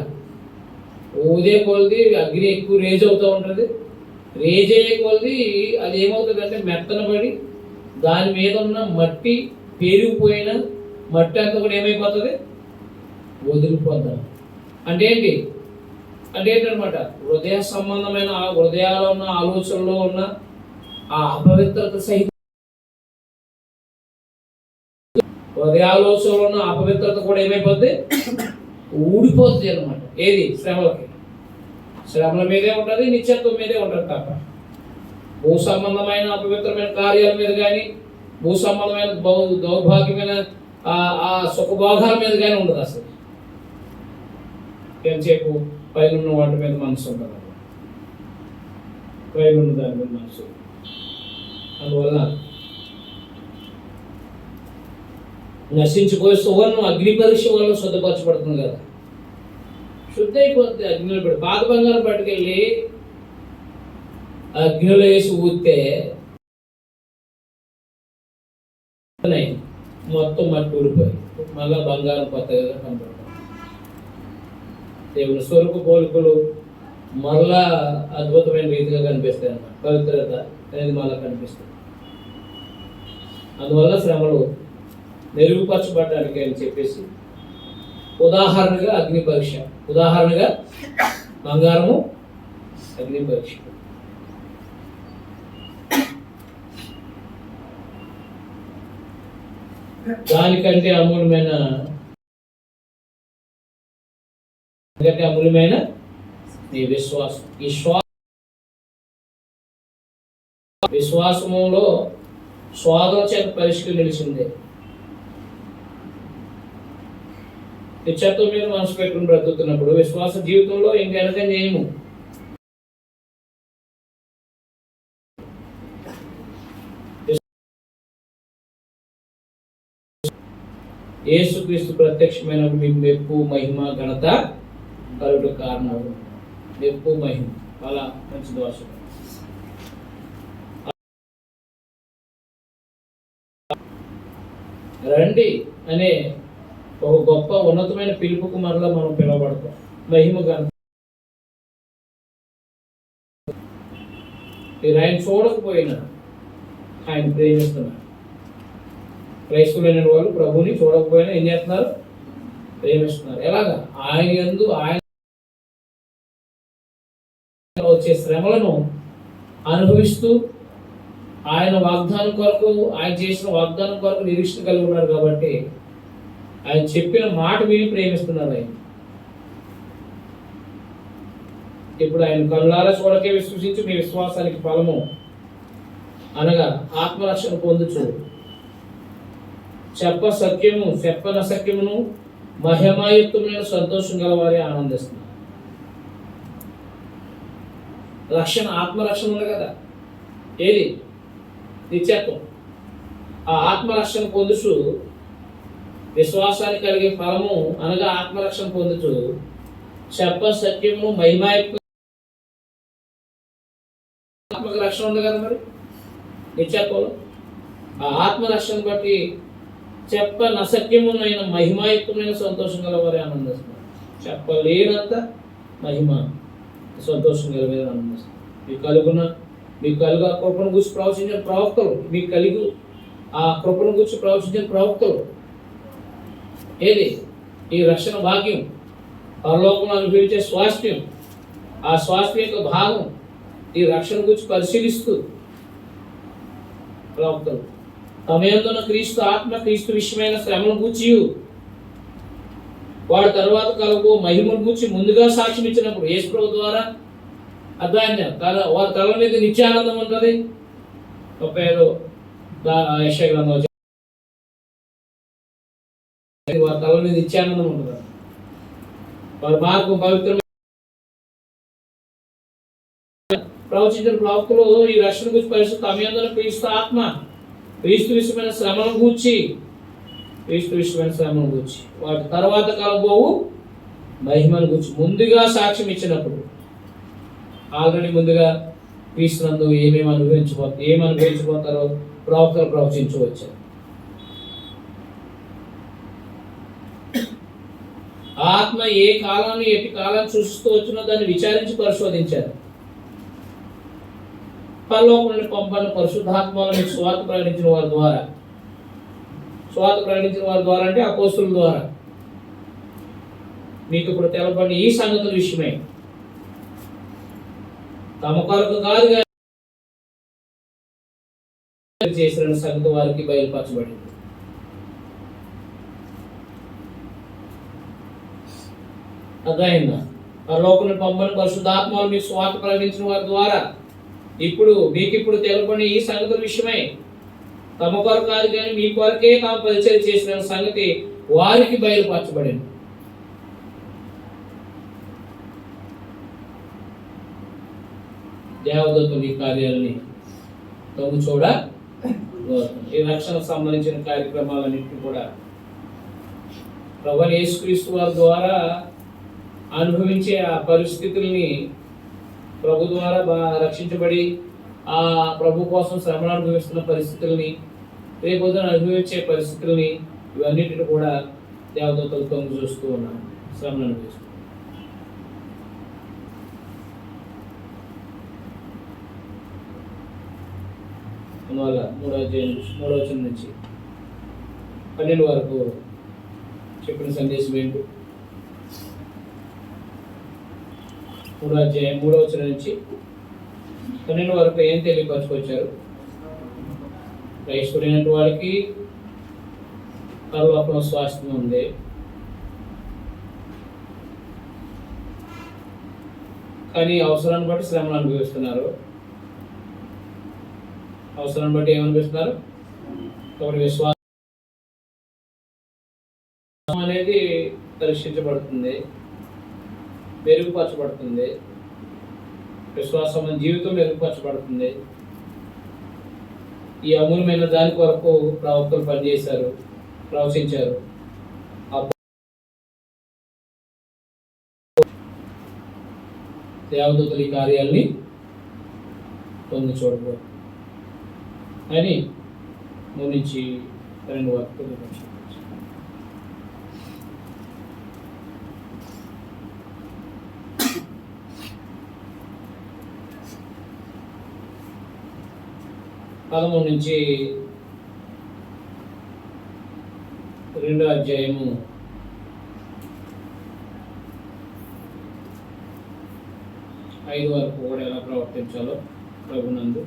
ఊదే కొలది అగ్ని ఎక్కువ రేజ్ అవుతూ ఉంటుంది. రేజ్ అయ్యే కొలది అది ఏమవుతుంది అంటే మెత్తన పడి దాని మీద ఉన్న మట్టి, పేరుకుపోయిన మట్టి అంతా కూడా ఏమైపోతుంది? వదిలిపోతాం. అంటే ఏంటనమాట? హృదయ సంబంధమైన హృదయాల్లో ఉన్న ఆలోచనలో ఉన్న ఆ అపవిత్రత సహిత హృదయాలోచనలో ఉన్న అపవిత్రత కూడా ఏమైపోద్ది? ఊడిపోతుంది అనమాట. ఏది? శ్రమలకి. శ్రమల మీదే ఉంటుంది, నిత్యత్వం మీదే ఉంటుంది తప్ప భూ సంబంధమైన అపవిత్రమైన కార్యాల మీద కానీ, భూ సంబంధమైన దౌర్భాగ్యమైన ఆ సుఖభోగాల మీద కానీ ఉండదు. అసలు ఎంతసేపు పైన వాటి మీద మనసు ఉంటుంది, పైన దాని మీద మనసు. అందువల్ల నశించిపోయే సువర్ణం అగ్ని పరీక్ష వల్ల శుద్ధపరచబడుతుంది కదా, శుద్ధ అయిపోతుంది. అగ్నిలో పెట్టి పాత బంగారం పట్టుకెళ్ళి అగ్నిలో వేసి ఊస్తే మొత్తం మట్టి ఊడిపోయి మళ్ళా బంగారం కొత్తగా కనపడుతుంది. దేవుని స్వరూప పోలికలు మరలా అద్భుతమైన రీతిగా కనిపిస్తాయి అన్నమాట. పవిత్రత అనేది మళ్ళా కనిపిస్తుంది. అందువల్ల శ్రమలు మెరుగుపరచబడడానికి అని చెప్పేసి ఉదాహరణగా అగ్ని పరీక్ష, ఉదాహరణగా బంగారము అగ్ని పరీక్ష. దానికంటే అమూల్యమైన నీ విశ్వాసం. ఈ విశ్వాసములో స్వాదం చేత పరిష్కరి నిలిచిందే. నిత్యత్వం మీద మనసు పెట్టుకుని బ్రతుకుతున్నప్పుడు విశ్వాస జీవితంలో ఇంకెనక చేయము. యేసుక్రీస్తు ప్రత్యక్షమైన మీకు మెప్పు, మహిమ, ఘనత కలుగుట కారణం. మెప్పు, మహిమ అలా మంచి దోష. రండి అనే ఒక గొప్ప ఉన్నతమైన పిలుపుకు మరలా మనం పిలువబడతాం. మహిమ, ఘనత. మీరు ఆయన చూడకపోయినా ఆయన ప్రేమిస్తున్నారు. క్రైస్తవులైన వాళ్ళు ప్రభుని చూడకపోయినా ఏం చేస్తున్నారు? ప్రేమిస్తున్నారు. ఎలాగా? ఆయన యందు ఆయన వచ్చే శ్రమలను అనుభవిస్తూ ఆయన వాగ్దానం కొరకు, ఆయన చేసిన వాగ్దానం కొరకు నిరీక్షణ కలిగి ఉన్నారు. కాబట్టి ఆయన చెప్పిన మాట విని ప్రేమిస్తున్నారు. ఆయన ఇప్పుడు ఆయన కళ్ళారా చూడకే విశ్వసించి మీ విశ్వాసానికి ఫలము అనగా ఆత్మరక్షణ పొందుచు చెప్పన సత్యమును మహిమాయుక్తమైన సంతోషం గలవారే ఆనందిస్తున్నారు. రక్షణ, ఆత్మరక్షణ ఉంది కదా, ఏది? నిత్యత్వం. ఆ ఆత్మరక్షణ పొందుచు విశ్వాసానికి కలిగే ఫలము అనగా ఆత్మరక్షణ పొందుచు సత్యమును మహిమాయుక్త రక్షణ ఉంది కదా మరి నిత్యత్వంలో. ఆ ఆత్మరక్షణ బట్టి చెప్పనసఖ్యమునైన మహిమాయుక్తమైన సంతోషం గలవారే ఆనందిస్తున్నారు. చెప్పలేనంత మహిమ సంతోషం గలవారే ఆనందిస్తున్నారు. మీకు కలుగు ఆ కృపను గురించి ప్రవచించిన ప్రవక్తలు, మీకు కలిగి ఆ కృపను గురించి ప్రవచించిన ప్రవక్తలు. ఏది ఈ రక్షణ భాగ్యం, పరలోకంలో అనుభవించే స్వాస్థ్యం, ఆ స్వాస్థ్యం యొక్క భాగం ఈ రక్షణ గురించి పరిశీలిస్తూ ప్రవక్తలు తమయందున్న క్రీస్తు ఆత్మ, క్రీస్తు విషయమైన శ్రమను గూర్చి, వాడి తర్వాత కలుగు మహిమను గూర్చి ముందుగా సాక్ష్యం ఇచ్చినప్పుడు యేసు ప్రభు ద్వారా అర్థాన్ని వారి తల మీద నిత్యానందం ఉంటుంది. 35 యెషయా గ్రంథం వారి తల మీద నిత్యానందం ఉంటుంది. వారి మార్గం పవిత్రమైన ప్రవచించిన ప్రవక్తలు ఈ రక్షణ గురించి పరిస్థితి తమయందున్న క్రీస్తు ఆత్మ, క్రీస్తు విషయమైన శ్రమను గూర్చి, వాటి తర్వాత కలబోవు మహిమను గూర్చి ముందుగా సాక్ష్యం ఇచ్చినప్పుడు, ఆల్రెడీ ముందుగా క్రీస్తునందు ఏమి అనుభవించబోతారో ప్రవక్తలు ప్రవచించవచ్చు. ఆత్మ ఏ కాలాన్ని ఎట్టి కాలాన్ని సూచిస్తూ వచ్చినో దాన్ని విచారించి పరిశోధించారు. పరలోకం నుండి పంపని పరిశుద్ధాత్మలను స్వార్థ ప్రకటించిన వారి ద్వారా అంటే అపోస్తుల ద్వారా మీకు ఇప్పుడు తెలపండి ఈ సంగతుల విషయమై తమ కొరకు కాదుగా చేసిన సంగతి వారికి బయలుపరచబడింది. అర్థమైందా? పరలోకం నుండి పంపని పరిశుద్ధాత్మలు మీకు స్వార్థ ప్రకటించిన వారి ద్వారా మీకు తెలపండి ఈ సంగతుల విషయమై తమ కొరకు కాదు కానీ మీ కొరకే తాము పరిచయం చేసిన సంగతి వారికి బయలుపరచబడింది. దేవదత్తులు ఈ కార్యాలని తొంగి చూడ ఈ రక్షణకు సంబంధించిన కార్యక్రమాలన్నింటినీ కూడా ప్రభువైన యేసుక్రీస్తు వారి ద్వారా అనుభవించే ఆ పరిస్థితుల్ని, ప్రభు ద్వారా రక్షించబడి ఆ ప్రభు కోసం శ్రమను అనుభవిస్తున్న పరిస్థితుల్ని, రేపొద్దున అనుభవించే పరిస్థితుల్ని, ఇవన్నిటిని కూడా దేవదూతలు తొంగి చూస్తూ ఉన్నాను. శ్రమను అనుభవిస్తూ అందువల్ల 3వ వచనం నుంచి 12 వరకు చెప్పిన సందేశం ఏంటి? 3వ అధ్యాయం 3వ వచనం నుంచి 12 వరకు ఏం తెలియపరచుకొచ్చారు? క్రైస్తవుడైన వాడికి పరలోకంలో స్వాస్థ్యం ఉంది. కానీ అవసరాన్ని బట్టి శ్రమను అనుభవిస్తున్నారు. అవసరాన్ని బట్టి ఏమనిపిస్తున్నారు? కాబట్టి విశ్వాసం అనేది పరీక్షించబడుతుంది, మెరుగుపరచబడుతుంది. విశ్వాసం జీవితం మెరుగుపరచబడుతుంది. ఈ అమూల్యమైన దాని కొరకు ప్రవక్తలు పనిచేశారు, ప్రవచించారు. దేవదూతలు ఈ కార్యాలని తొంగి చూడకూడదు అని 3 నుంచి 12 వరకు పదమూడు నుంచి 2వ అధ్యాయము 5 వరకు కూడా ఎలా ప్రవర్తించాలో ప్రభునందు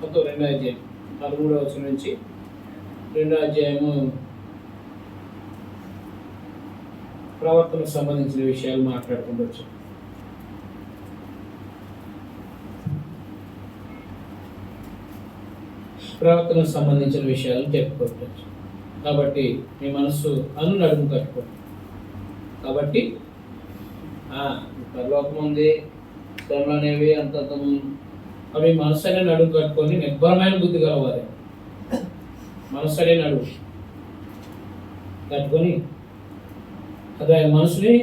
మొత్తం 2వ అధ్యాయం 13వ వచనం నుంచి 2వ అధ్యాయము ప్రవర్తనకు సంబంధించిన విషయాలు మాట్లాడుకుంటూ వచ్చాం. ప్రవర్తనకు సంబంధించిన విషయాలు చెప్పుకోవచ్చు. కాబట్టి మీ మనస్సు నడుము కట్టుకోండి. కాబట్టి పరలోకం ఉంది, శ్రమలు అనేవి అంతంత అవి మనసు అనే నడుము కట్టుకొని నిర్భరమైన బుద్ధి కలవాలి. మనసు అనే నడుము కట్టుకొని అదే మనసుని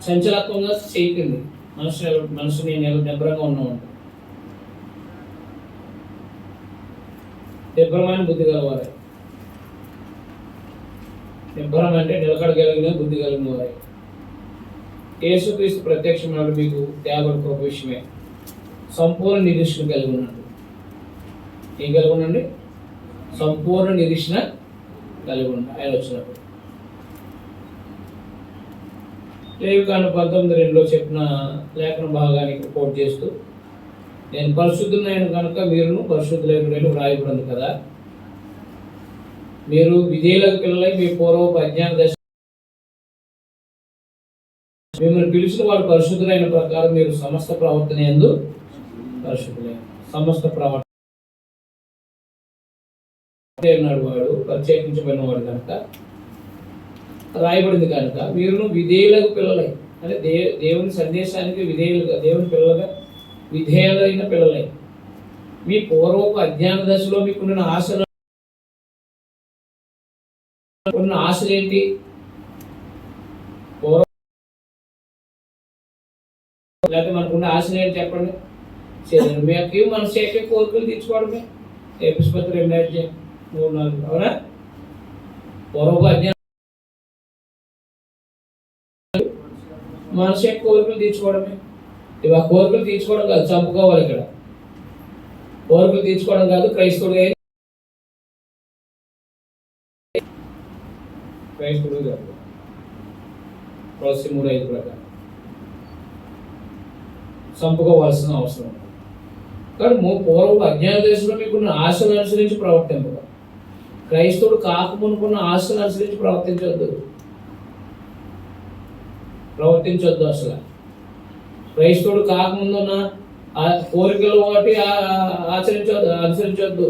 చంచలత్వంగా చేయకండి. మనసుని నిబ్బరంగా ఉన్నామంట. నిబ్బరమైన బుద్ధి గలవారే. నిబ్బరం అంటే నిలకడగలిగిన బుద్ధి కలిగిన వారే. యేసుక్రీస్తు ప్రత్యక్షమైన మీకు త్యాగం గొప్ప విషయమే. సంపూర్ణ నిరీక్షణ కలిగి ఉన్నాడు. ఏం కలిగి ఉండండి? సంపూర్ణ నిరీక్షణ కలిగి ఉండ ఆయన వచ్చినప్పుడు. లేవికాండం 19:2 చెప్పిన లేఖన భాగానికి కోట్ చేస్తూ, నేను పరిశుద్ధులైన కనుక మీరును పరిశుద్ధులైన వ్రాయబడింది కదా. మీరు విధేయులకు పిల్లలై మీ పూర్వపు అజ్ఞాన దశ మిమ్మల్ని పిలిచిన వాడు పరిశుద్ధులైన ప్రకారం మీరు సమస్త ప్రవర్తన యందు పరిశుద్ధులైన. సమస్త ప్రవర్తన అన్నాడు వాడు ప్రత్యేకించబడిన వాడు కనుక, రాయబడింది కనుక మీరును విధేయులకు పిల్లలై, అంటే దేవుని సందేశానికి విధేయులుగా, దేవుని పిల్లలుగా విధేయులైన పిల్లలై మీ పూర్వపు అజ్ఞాన దశలో మీకున్న ఆశలు ఏంటి? పూర్వ లేకపోతే మనకున్న ఆశలు ఏంటి చెప్పండి? మీకు మన చేసే కోరికలు తీర్చుకోవడమే. ఎపిస్పత్రి 2:3-4 అవునా? పూర్వపు అజ్ఞాన మనసు యొక్క కోరికలు తీర్చుకోవడమే. ఇవి ఆ కోరికలు తీర్చుకోవడం కాదు, చంపుకోవాలి. ఇక్కడ కోరికలు తీర్చుకోవడం కాదు. క్రైస్తవుడు కాదు తులసి 3:5 ప్రకారం చంపుకోవాల్సిన అవసరం కానీ పూర్వపు అజ్ఞాన దశలో మీకున్న ఆశలు అనుసరించి ప్రవర్తింపదు. క్రైస్తవుడు కాకమునుకున్న ఆశలు అనుసరించి ప్రవర్తించొద్దు. అసలు క్రైస్తవుడు కాకముందున్న కోరికలు వాటి అనుసరించొద్దు.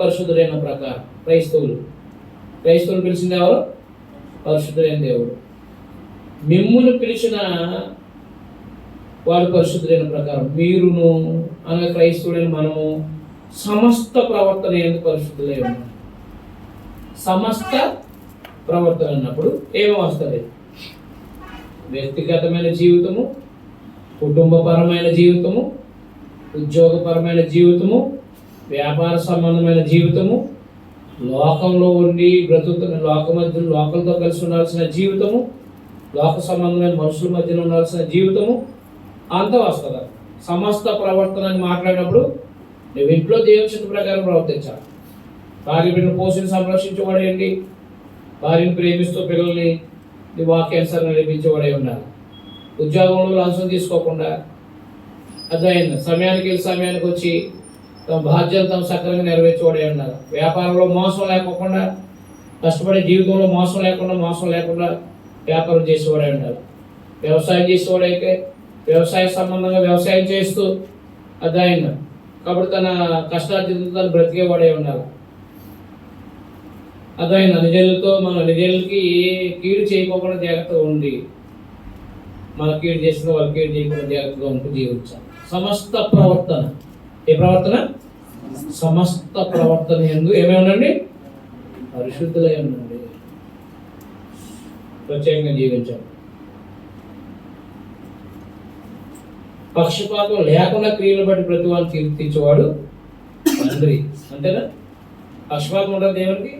పరిశుద్ధుడైన ప్రకారం క్రైస్తవులు పిలిచింది ఎవరు? పరిశుద్ధుడైన దేవుడు. మిమ్మును పిలిచిన వాడు పరిశుద్ధుడైన ప్రకారం మీరును అనగా క్రైస్తవుడైన మనము సమస్త ప్రవర్తన ఎందుకు పరిశుద్ధులై ఉన్నాం. సమస్త ప్రవర్తన అన్నప్పుడు ఏమి వస్తుంది? వ్యక్తిగతమైన జీవితము, కుటుంబపరమైన జీవితము, ఉద్యోగపరమైన జీవితము, వ్యాపార సంబంధమైన జీవితము, లోకంలో ఉండి బ్రతుకుతున్న లోకంతో కలిసి ఉండాల్సిన జీవితము, లోక సంబంధమైన మనుషుల మధ్యలో ఉండాల్సిన జీవితము అంతా వస్తుంది. సమస్త ప్రవర్తన అని మాట్లాడినప్పుడు నువ్వు ఇంట్లో దేవుని చిత్త ప్రకారం ప్రవర్తించాలి. భార్య బిడ్డను పోషణ సంరక్షించేవాడేంటి? భార్యను ప్రేమిస్తూ పిల్లల్ని వాక్యానుసారం నడిపించేవాడే ఉండాలి. ఉద్యోగంలో లంచం తీసుకోకుండా అర్థమైంది సమయానికి వెళ్ళి సమయానికి వచ్చి తమ బాధ్యతలు తమ సక్రమంగా నెరవేర్చేవాడే ఉండాలి. వ్యాపారంలో మోసం లేకోకుండా, కష్టపడే జీవితంలో మోసం లేకుండా వ్యాపారం చేసేవాడే ఉండాలి. వ్యవసాయం చేసేవాడైతే వ్యవసాయ సంబంధంగా వ్యవసాయం చేస్తూ అర్థమైంది కాబట్టి తన కష్టార్జితంతో బ్రతికేవాడే ఉండాలి. అర్థమైంది నిజాలకి కీడు చేయకోకుండా జాగ్రత్తగా ఉండి, మన కీడు చేసిన వాళ్ళు కీడు చేయకుండా జాగ్రత్తగా ఉంటూ జీవించాలి. సమస్త ప్రవర్తన ఏ ప్రవర్తన? సమస్త ప్రవర్తన యందు ఏమై ఉండండి? పరిశుద్ధులై ఉండండి. ప్రత్యేకంగా జీవించాలి. పక్షపాతం లేకుండా క్రియలు బట్టి ప్రతి వాళ్ళు తీర్చివాడు తండ్రి. అంతేనా? పక్షపాతం ఉంటుంది దేవునికి.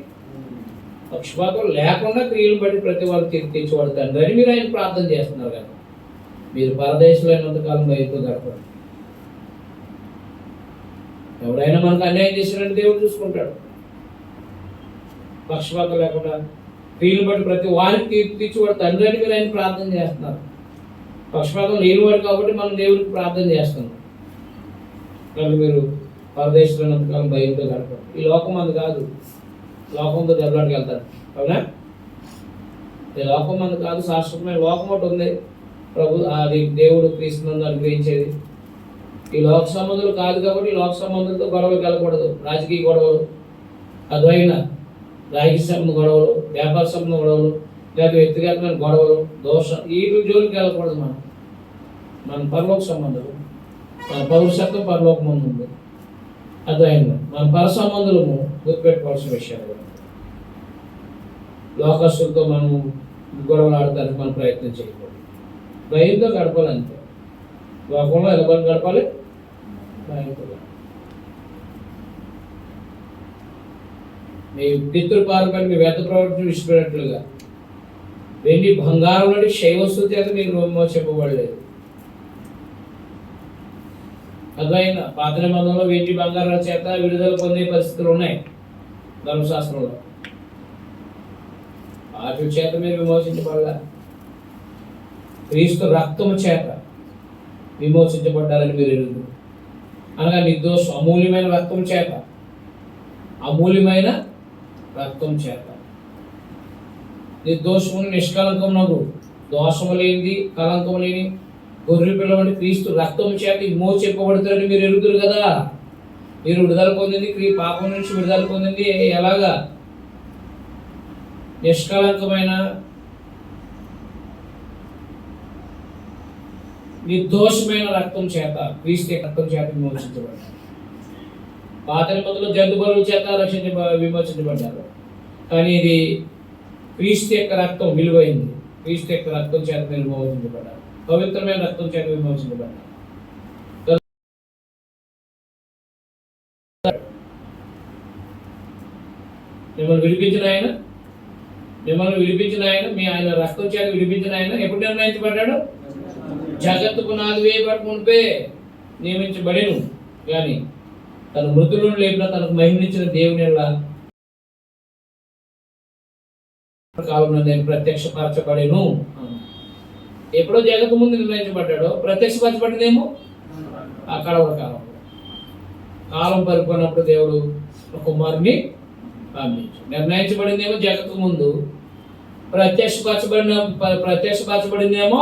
పక్షపాతం లేకుండా క్రియలు బట్టి ప్రతి వాళ్ళు తీర్చివాడు తండ్రి అని మీరు ఆయన ప్రార్థన చేస్తున్నారు కదా. మీరు పరదేశంలో అయినంతకాలం బయటకు గడపండి. ఎవరైనా మనకు అన్యాయం చేసినట్టు దేవుడు చూసుకుంటాడు. పక్షపాతం లేకుండా క్రియలు బట్టి ప్రతి వారికి తీర్చివాడు తండ్రి అని మీరు ఆయన ప్రార్థన చేస్తున్నారు. పక్షపాతం లేనివాడు కాబట్టి మనం దేవుడికి ప్రార్థన చేస్తున్నాం. కానీ మీరు పరదేశంలో ఉన్నంతకాలం భయంతో గడపండి. ఈ లోకం అది కాదు, లోకంతో దెబ్బలాడికి వెళ్తారు. అవునా? ఈ లోకం అది కాదు, శాశ్వతమైన లోకం ఒకటి ఉంది. అది దేవుడు క్రీస్తునందు అనుగ్రహించేది. ఈ లోక సంబంధులు కాదు కాబట్టి ఈ లోక సంబంధులతో గొడవలు కలగకూడదు. రాజకీయ గొడవలు, అద్వైన రాజకీయ సంబంధ గొడవలు, వ్యాపార సంబంధ గొడవలు, లేదా వ్యక్తిగతమైన గొడవలు, దోషం వీటి జోలికి వెళ్ళకూడదు. మన పరలోక సంబంధాలు, మన పౌరుషత్వం పరలోకం ముందు ఉంది. అద్వైన మన పర సంబంధులము గుర్తుపెట్టుకోవాల్సిన విషయాలు. లోకస్తులతో మనం గొడవలు ఆడటానికి మనం ప్రయత్నం చేయకూడదు. భయంతో గడపాలి అంతే. లోకంలో ఎలా గడపాలి? మీ పితృపారంపై మీ వ్యర్థ ప్రవర్తన విడిచిపెట్టినట్లుగా వెండి బంగారం నుండి శైవస్తు చేత మీకు విమోచింపబడలేదు. అర్థమైందా? పాత నిబంధనలో వెండి బంగారాల చేత విడుదల పొందే పరిస్థితులు ఉన్నాయి ధర్మశాస్త్రంలో. వాటి చేత మీరు విమోచించబడాల. క్రీస్తు రక్తము చేత విమోచించబడ్డారని మీరు ఎరుగు. అనగా నిర్దోషం అమూల్యమైన రక్తం చేత, అమూల్యమైన రక్తం చేత నిర్దోషమును నిష్కలంకమునకు దోషము లేనిది కలంకము లేని గొర్రె పిల్లవంటి క్రీస్తు రక్తం చేత విమోచింపబడతారని మీరు ఎరుగుతారు కదా. మీరు విడుదల పొందింది పాపం నుంచి విడుదల పొందింది ఎలాగా? నిష్కలంకమైన నిర్దోషమైన రక్తం చేత, క్రీస్తు రక్తం చేత విమోచించబడ్డారు. పాత నిబంధనలో జంతు బలుల చేత విమోచించబడ్డారు. కానీ ఇది క్రీస్తు యొక్క రక్తం విలువైంది. క్రీస్తు యొక్క రక్తం చేత మీరు విమోచించబడ్డారు. పవిత్రమైన రక్తం చేత విమోచించబడ్డారు. మిమ్మల్ని విడిపించిన ఆయన, మీ ఆయన రక్తం చేత విడిపించిన ఆయన ఎప్పుడు నిర్ణయించబడ్డాడు? జగత్తు పునాది వేయబడి మునిపే నియమించబడేను. కానీ తన మృతులను లేపిన తనకు మహిమనిచ్చిన దేవుని కాలంలో నేను ప్రత్యక్షపరచబడేను. ఎప్పుడో జగత్తు ముందు నిర్ణయించబడ్డాడో ప్రత్యక్షపరచబడిందేమో ఆ కడవర కాలం పరిపోయినప్పుడు దేవుడు కుమారుని పంపించాడు. నిర్ణయించబడిందేమో జగత్తు ముందు, ప్రత్యక్షపరచబడిందేమో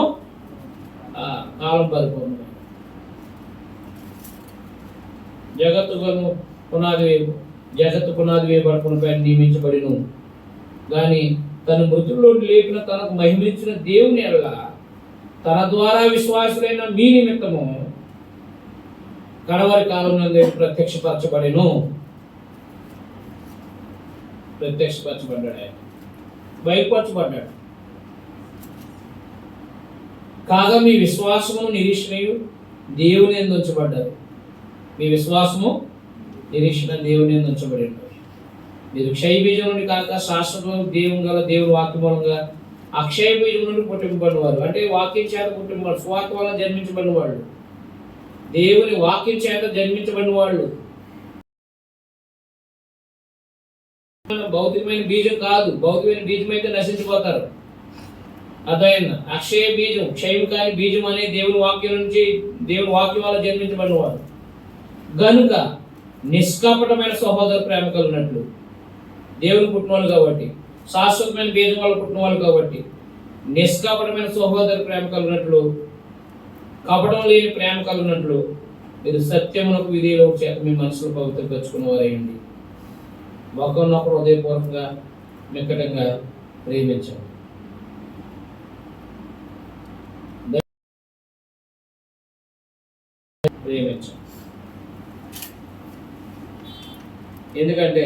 కాలం పరిపూర్ణ. జగత్తు పునాది వేయబడుకునిపై నియమించబడిను. కానీ తన మృతుల్లో లేపిన తనకు మహిమించిన దేవుని ఎడల తన ద్వారా విశ్వాసులైన మీ నిమిత్తము కడవరి కాలం నందు ప్రత్యక్షపరచబడెను. ప్రత్యక్షపరచబడ్డాడు, ఆయన బయలుపరచబడ్డాడు. కాగా మీ విశ్వాసమును నిరీక్షణయు దేవుని యందు ఉంచబడ్డారు. మీ విశ్వాసము నిరీక్షణ దేవుని యందు ఉంచబడి మీరు క్షయ బీజం నుండి కాక శాశ్వత దేవుని గల దేవుని వాక్య మూలంగా అక్షయ బీజం నుండి పుట్టింపబడిన వారు. అంటే వాక్యం చేత పుట్టింపబడి స్వార్థ వల్ల జన్మించబడిన వాళ్ళు, దేవుని వాక్యం చేత జన్మించబడిన వాళ్ళు. భౌతికమైన బీజం కాదు. భౌతికమైన బీజం అయితే నశించిపోతారు. అదైనా అక్షయ బీజం, క్షయం కాని బీజం అనే దేవుని వాక్యం నుంచి, దేవుని వాక్యం వల్ల జన్మించబడిన వారు గనుక నిష్కపటమైన సహోదర ప్రేమ కలిగినట్లు, దేవుని పుట్టిన వాళ్ళు కాబట్టి, శాశ్వతమైన బీజం వల్ల పుట్టిన వాళ్ళు కాబట్టి నిష్కపటమైన సహోదర ప్రేమ కలిగినట్లు, కపటం లేని ప్రేమ కలిగినట్లు మీరు సత్యమునకు విధేయుల చేత మీ మనసులో పవిత్రపరచుకున్న వారైంది. ఒకరినొకరు హృదయపూర్వకంగా నికటంగా ప్రేమించండి. ఎందుకంటే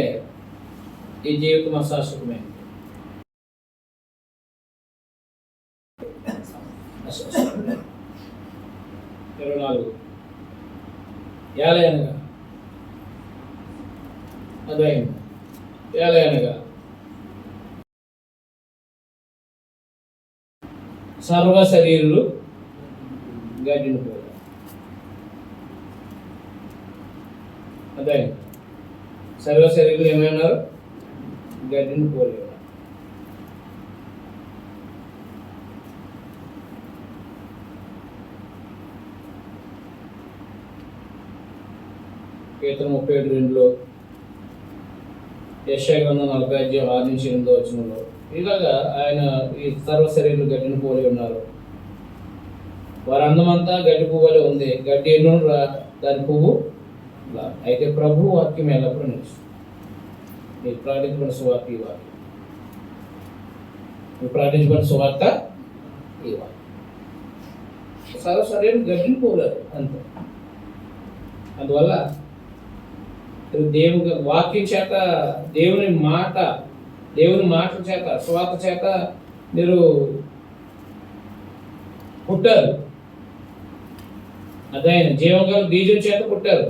ఈ జీవితం అశాశ్వతమైనది. ఏలయనగా అదైంది. ఏలయనగా సర్వ శరీరులు గడ్డిని పోయారు. అదే సర్వ శరీరులు ఏమైనారు? గడ్డిని పోలేరు. కీర్తన 37:2లో, యెషయా గ్రంథం 45:6-8 ఇలాగా ఆయన ఈ సర్వ శరీరులు గడ్డిని పోలి ఉన్నారు. వారి అందమంతా గడ్డి పువ్వులే ఉంది. గడ్డి ఎన్నో దాని పువ్వు. అయితే ప్రభు వాక్యం ఎల్లప్పుడూ నిలుస్తుంది. మీరు ప్రార్థించబడిన సువార్త ఈ వాక్యం, మీరు ప్రార్థించబడిన సువార్త ఈ వాక్యం. సర్వ శరీరం గడ్డిని పోలేదు అంతే. అందువల్ల దేవుని వాక్యం చేత, దేవుని మాటల చేత, స్వార్థ చేత మీరు పుట్టారు. అదే జీవం గల బీజం చేత పుట్టారు,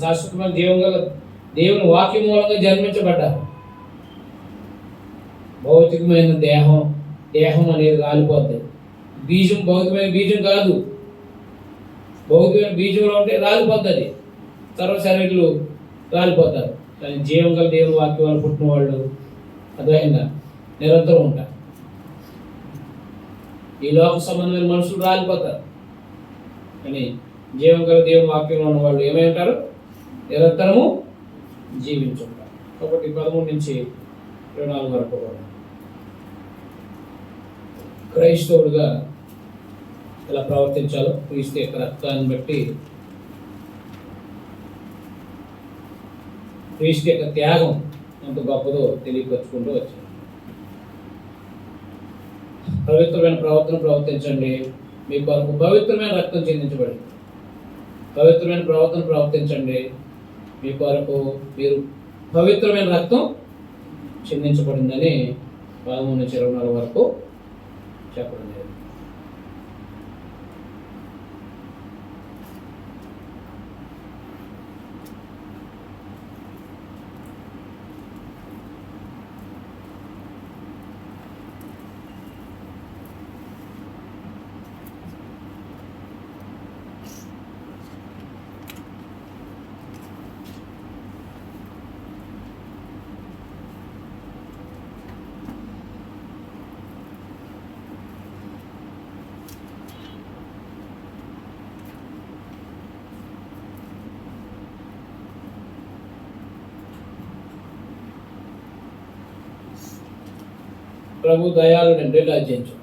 శాశ్వతమైన జీవం గల దేవుని వాక్యం మూలంగా జన్మించబడ్డారు. భౌతికమైన దేహం అనేది రాలిపోద్ది. బీజం భౌతికమైన బీజం కాదు. భౌతికమైన బీజంలో ఉంటే రాలిపోద్ది, అది సర్వ శరీరులు రాలిపోతారు. కానీ జీవం గల దేవుని వాక్యం వల్ల పుట్టిన వాళ్ళు అర్థమైందా నిరంతరం ఉంటారు. ఈ లోక సంబంధమైన మనుషులు రాలిపోతారు, కానీ జీవం గల దేవుని వాక్యంలో ఉన్న వాళ్ళు ఏమై ఉంటారు? నిరంతరము జీవించుంటారు. కాబట్టి 13 నుంచి 24 వరకు కూడా క్రైస్తవుడుగా ఎలా ప్రవర్తించాలో క్రీస్తు యొక్క రక్తాన్ని బట్టి, క్రీస్తు యొక్క త్యాగం ఎంత గొప్పదో తెలియపరుచుకుంటూ వచ్చాను. పవిత్రమైన ప్రవర్తన ప్రవర్తించండి, మీ కొరకు పవిత్రమైన రక్తం చెందించబడింది. పవిత్రమైన ప్రవర్తన ప్రవర్తించండి, మీ కొరకు మీరు పవిత్రమైన రక్తం చెందించబడిందని 13 నుంచి 24 వరకు చెప్పడం జరిగింది. ప్రభు దయాళుడంటే రాజ్యించు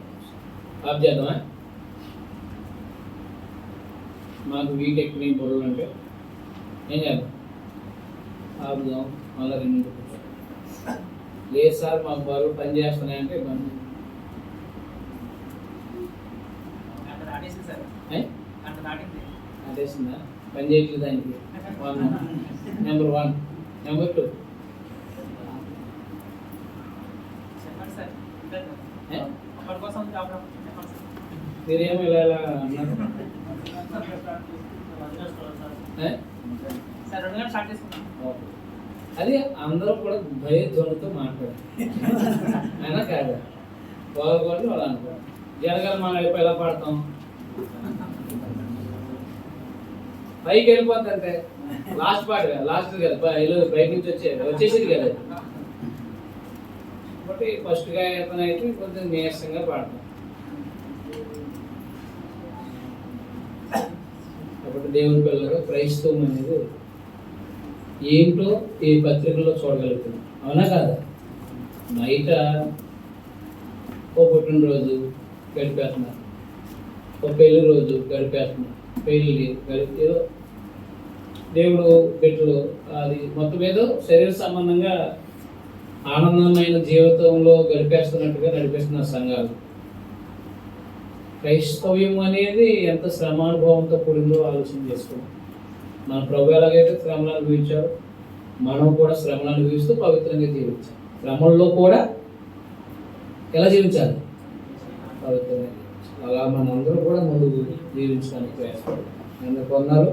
ఆప్ చేద్దామా? మాకు వీటెక్కి బొరులు అంటే ఏం చేద్దాం? ఆపుదాం, మళ్ళీ 2 లేదు సార్ మాకు బరువు పని చేస్తున్నాయంటే అదేసిందా? పని చేయట్లేదు దానికి. 1 నెంబర్ 1 నెంబర్ 2 మీరేమో ఇలా ఇలా అన్నారు. అది అందరూ కూడా భయధ్వనితో మాట్లాడారు అయినా కాదు, వాళ్ళు కూడా వాళ్ళు అనుకోవాలి. జనగల మనం అయిపోయి ఎలా పాడతాం? పైకి వెళ్ళిపోతుంటే లాస్ట్ పాట కదా, లాస్ట్ కదా, బయట నుంచి వచ్చేసేది కదా. కాబట్టి ఫస్ట్గా అయితే కొంచెం నీరసంగా పాడతాం. కాబట్టి దేవుని పిల్లలు క్రైస్తవం అనేది ఏంటో ఈ పత్రికల్లో చూడగలుగుతున్నాం, అవునా కాదా? బయట ఓ పుట్టినరోజు గడిపేస్తున్నారు, ఓ పెళ్లి రోజు గడిపేస్తున్నారు, పెళ్ళి ఏదో దేవుడు బిడ్డలు అది మొత్తం ఏదో శరీర సంబంధంగా ఆనందమైన జీవితంలో గడిపేస్తున్నట్టుగా నడిపేస్తున్న సంఘాలు. క్రైస్తవ్యం అనేది ఎంత శ్రమానుభవంతో కూడిందో ఆలోచన చేసుకున్నాం. మన ప్రభు ఎలాగైతే శ్రమలు అనుభవించారో మనం కూడా శ్రమలు అనుభవిస్తూ పవిత్రంగా జీవించాలి. శ్రమల్లో కూడా ఎలా జీవించాలి? పవిత్రంగా జీవించాలి. అలా మనందరూ కూడా ముందు జీవించడానికి ప్రయాసపడాలి. అందరూ కొన్నారు.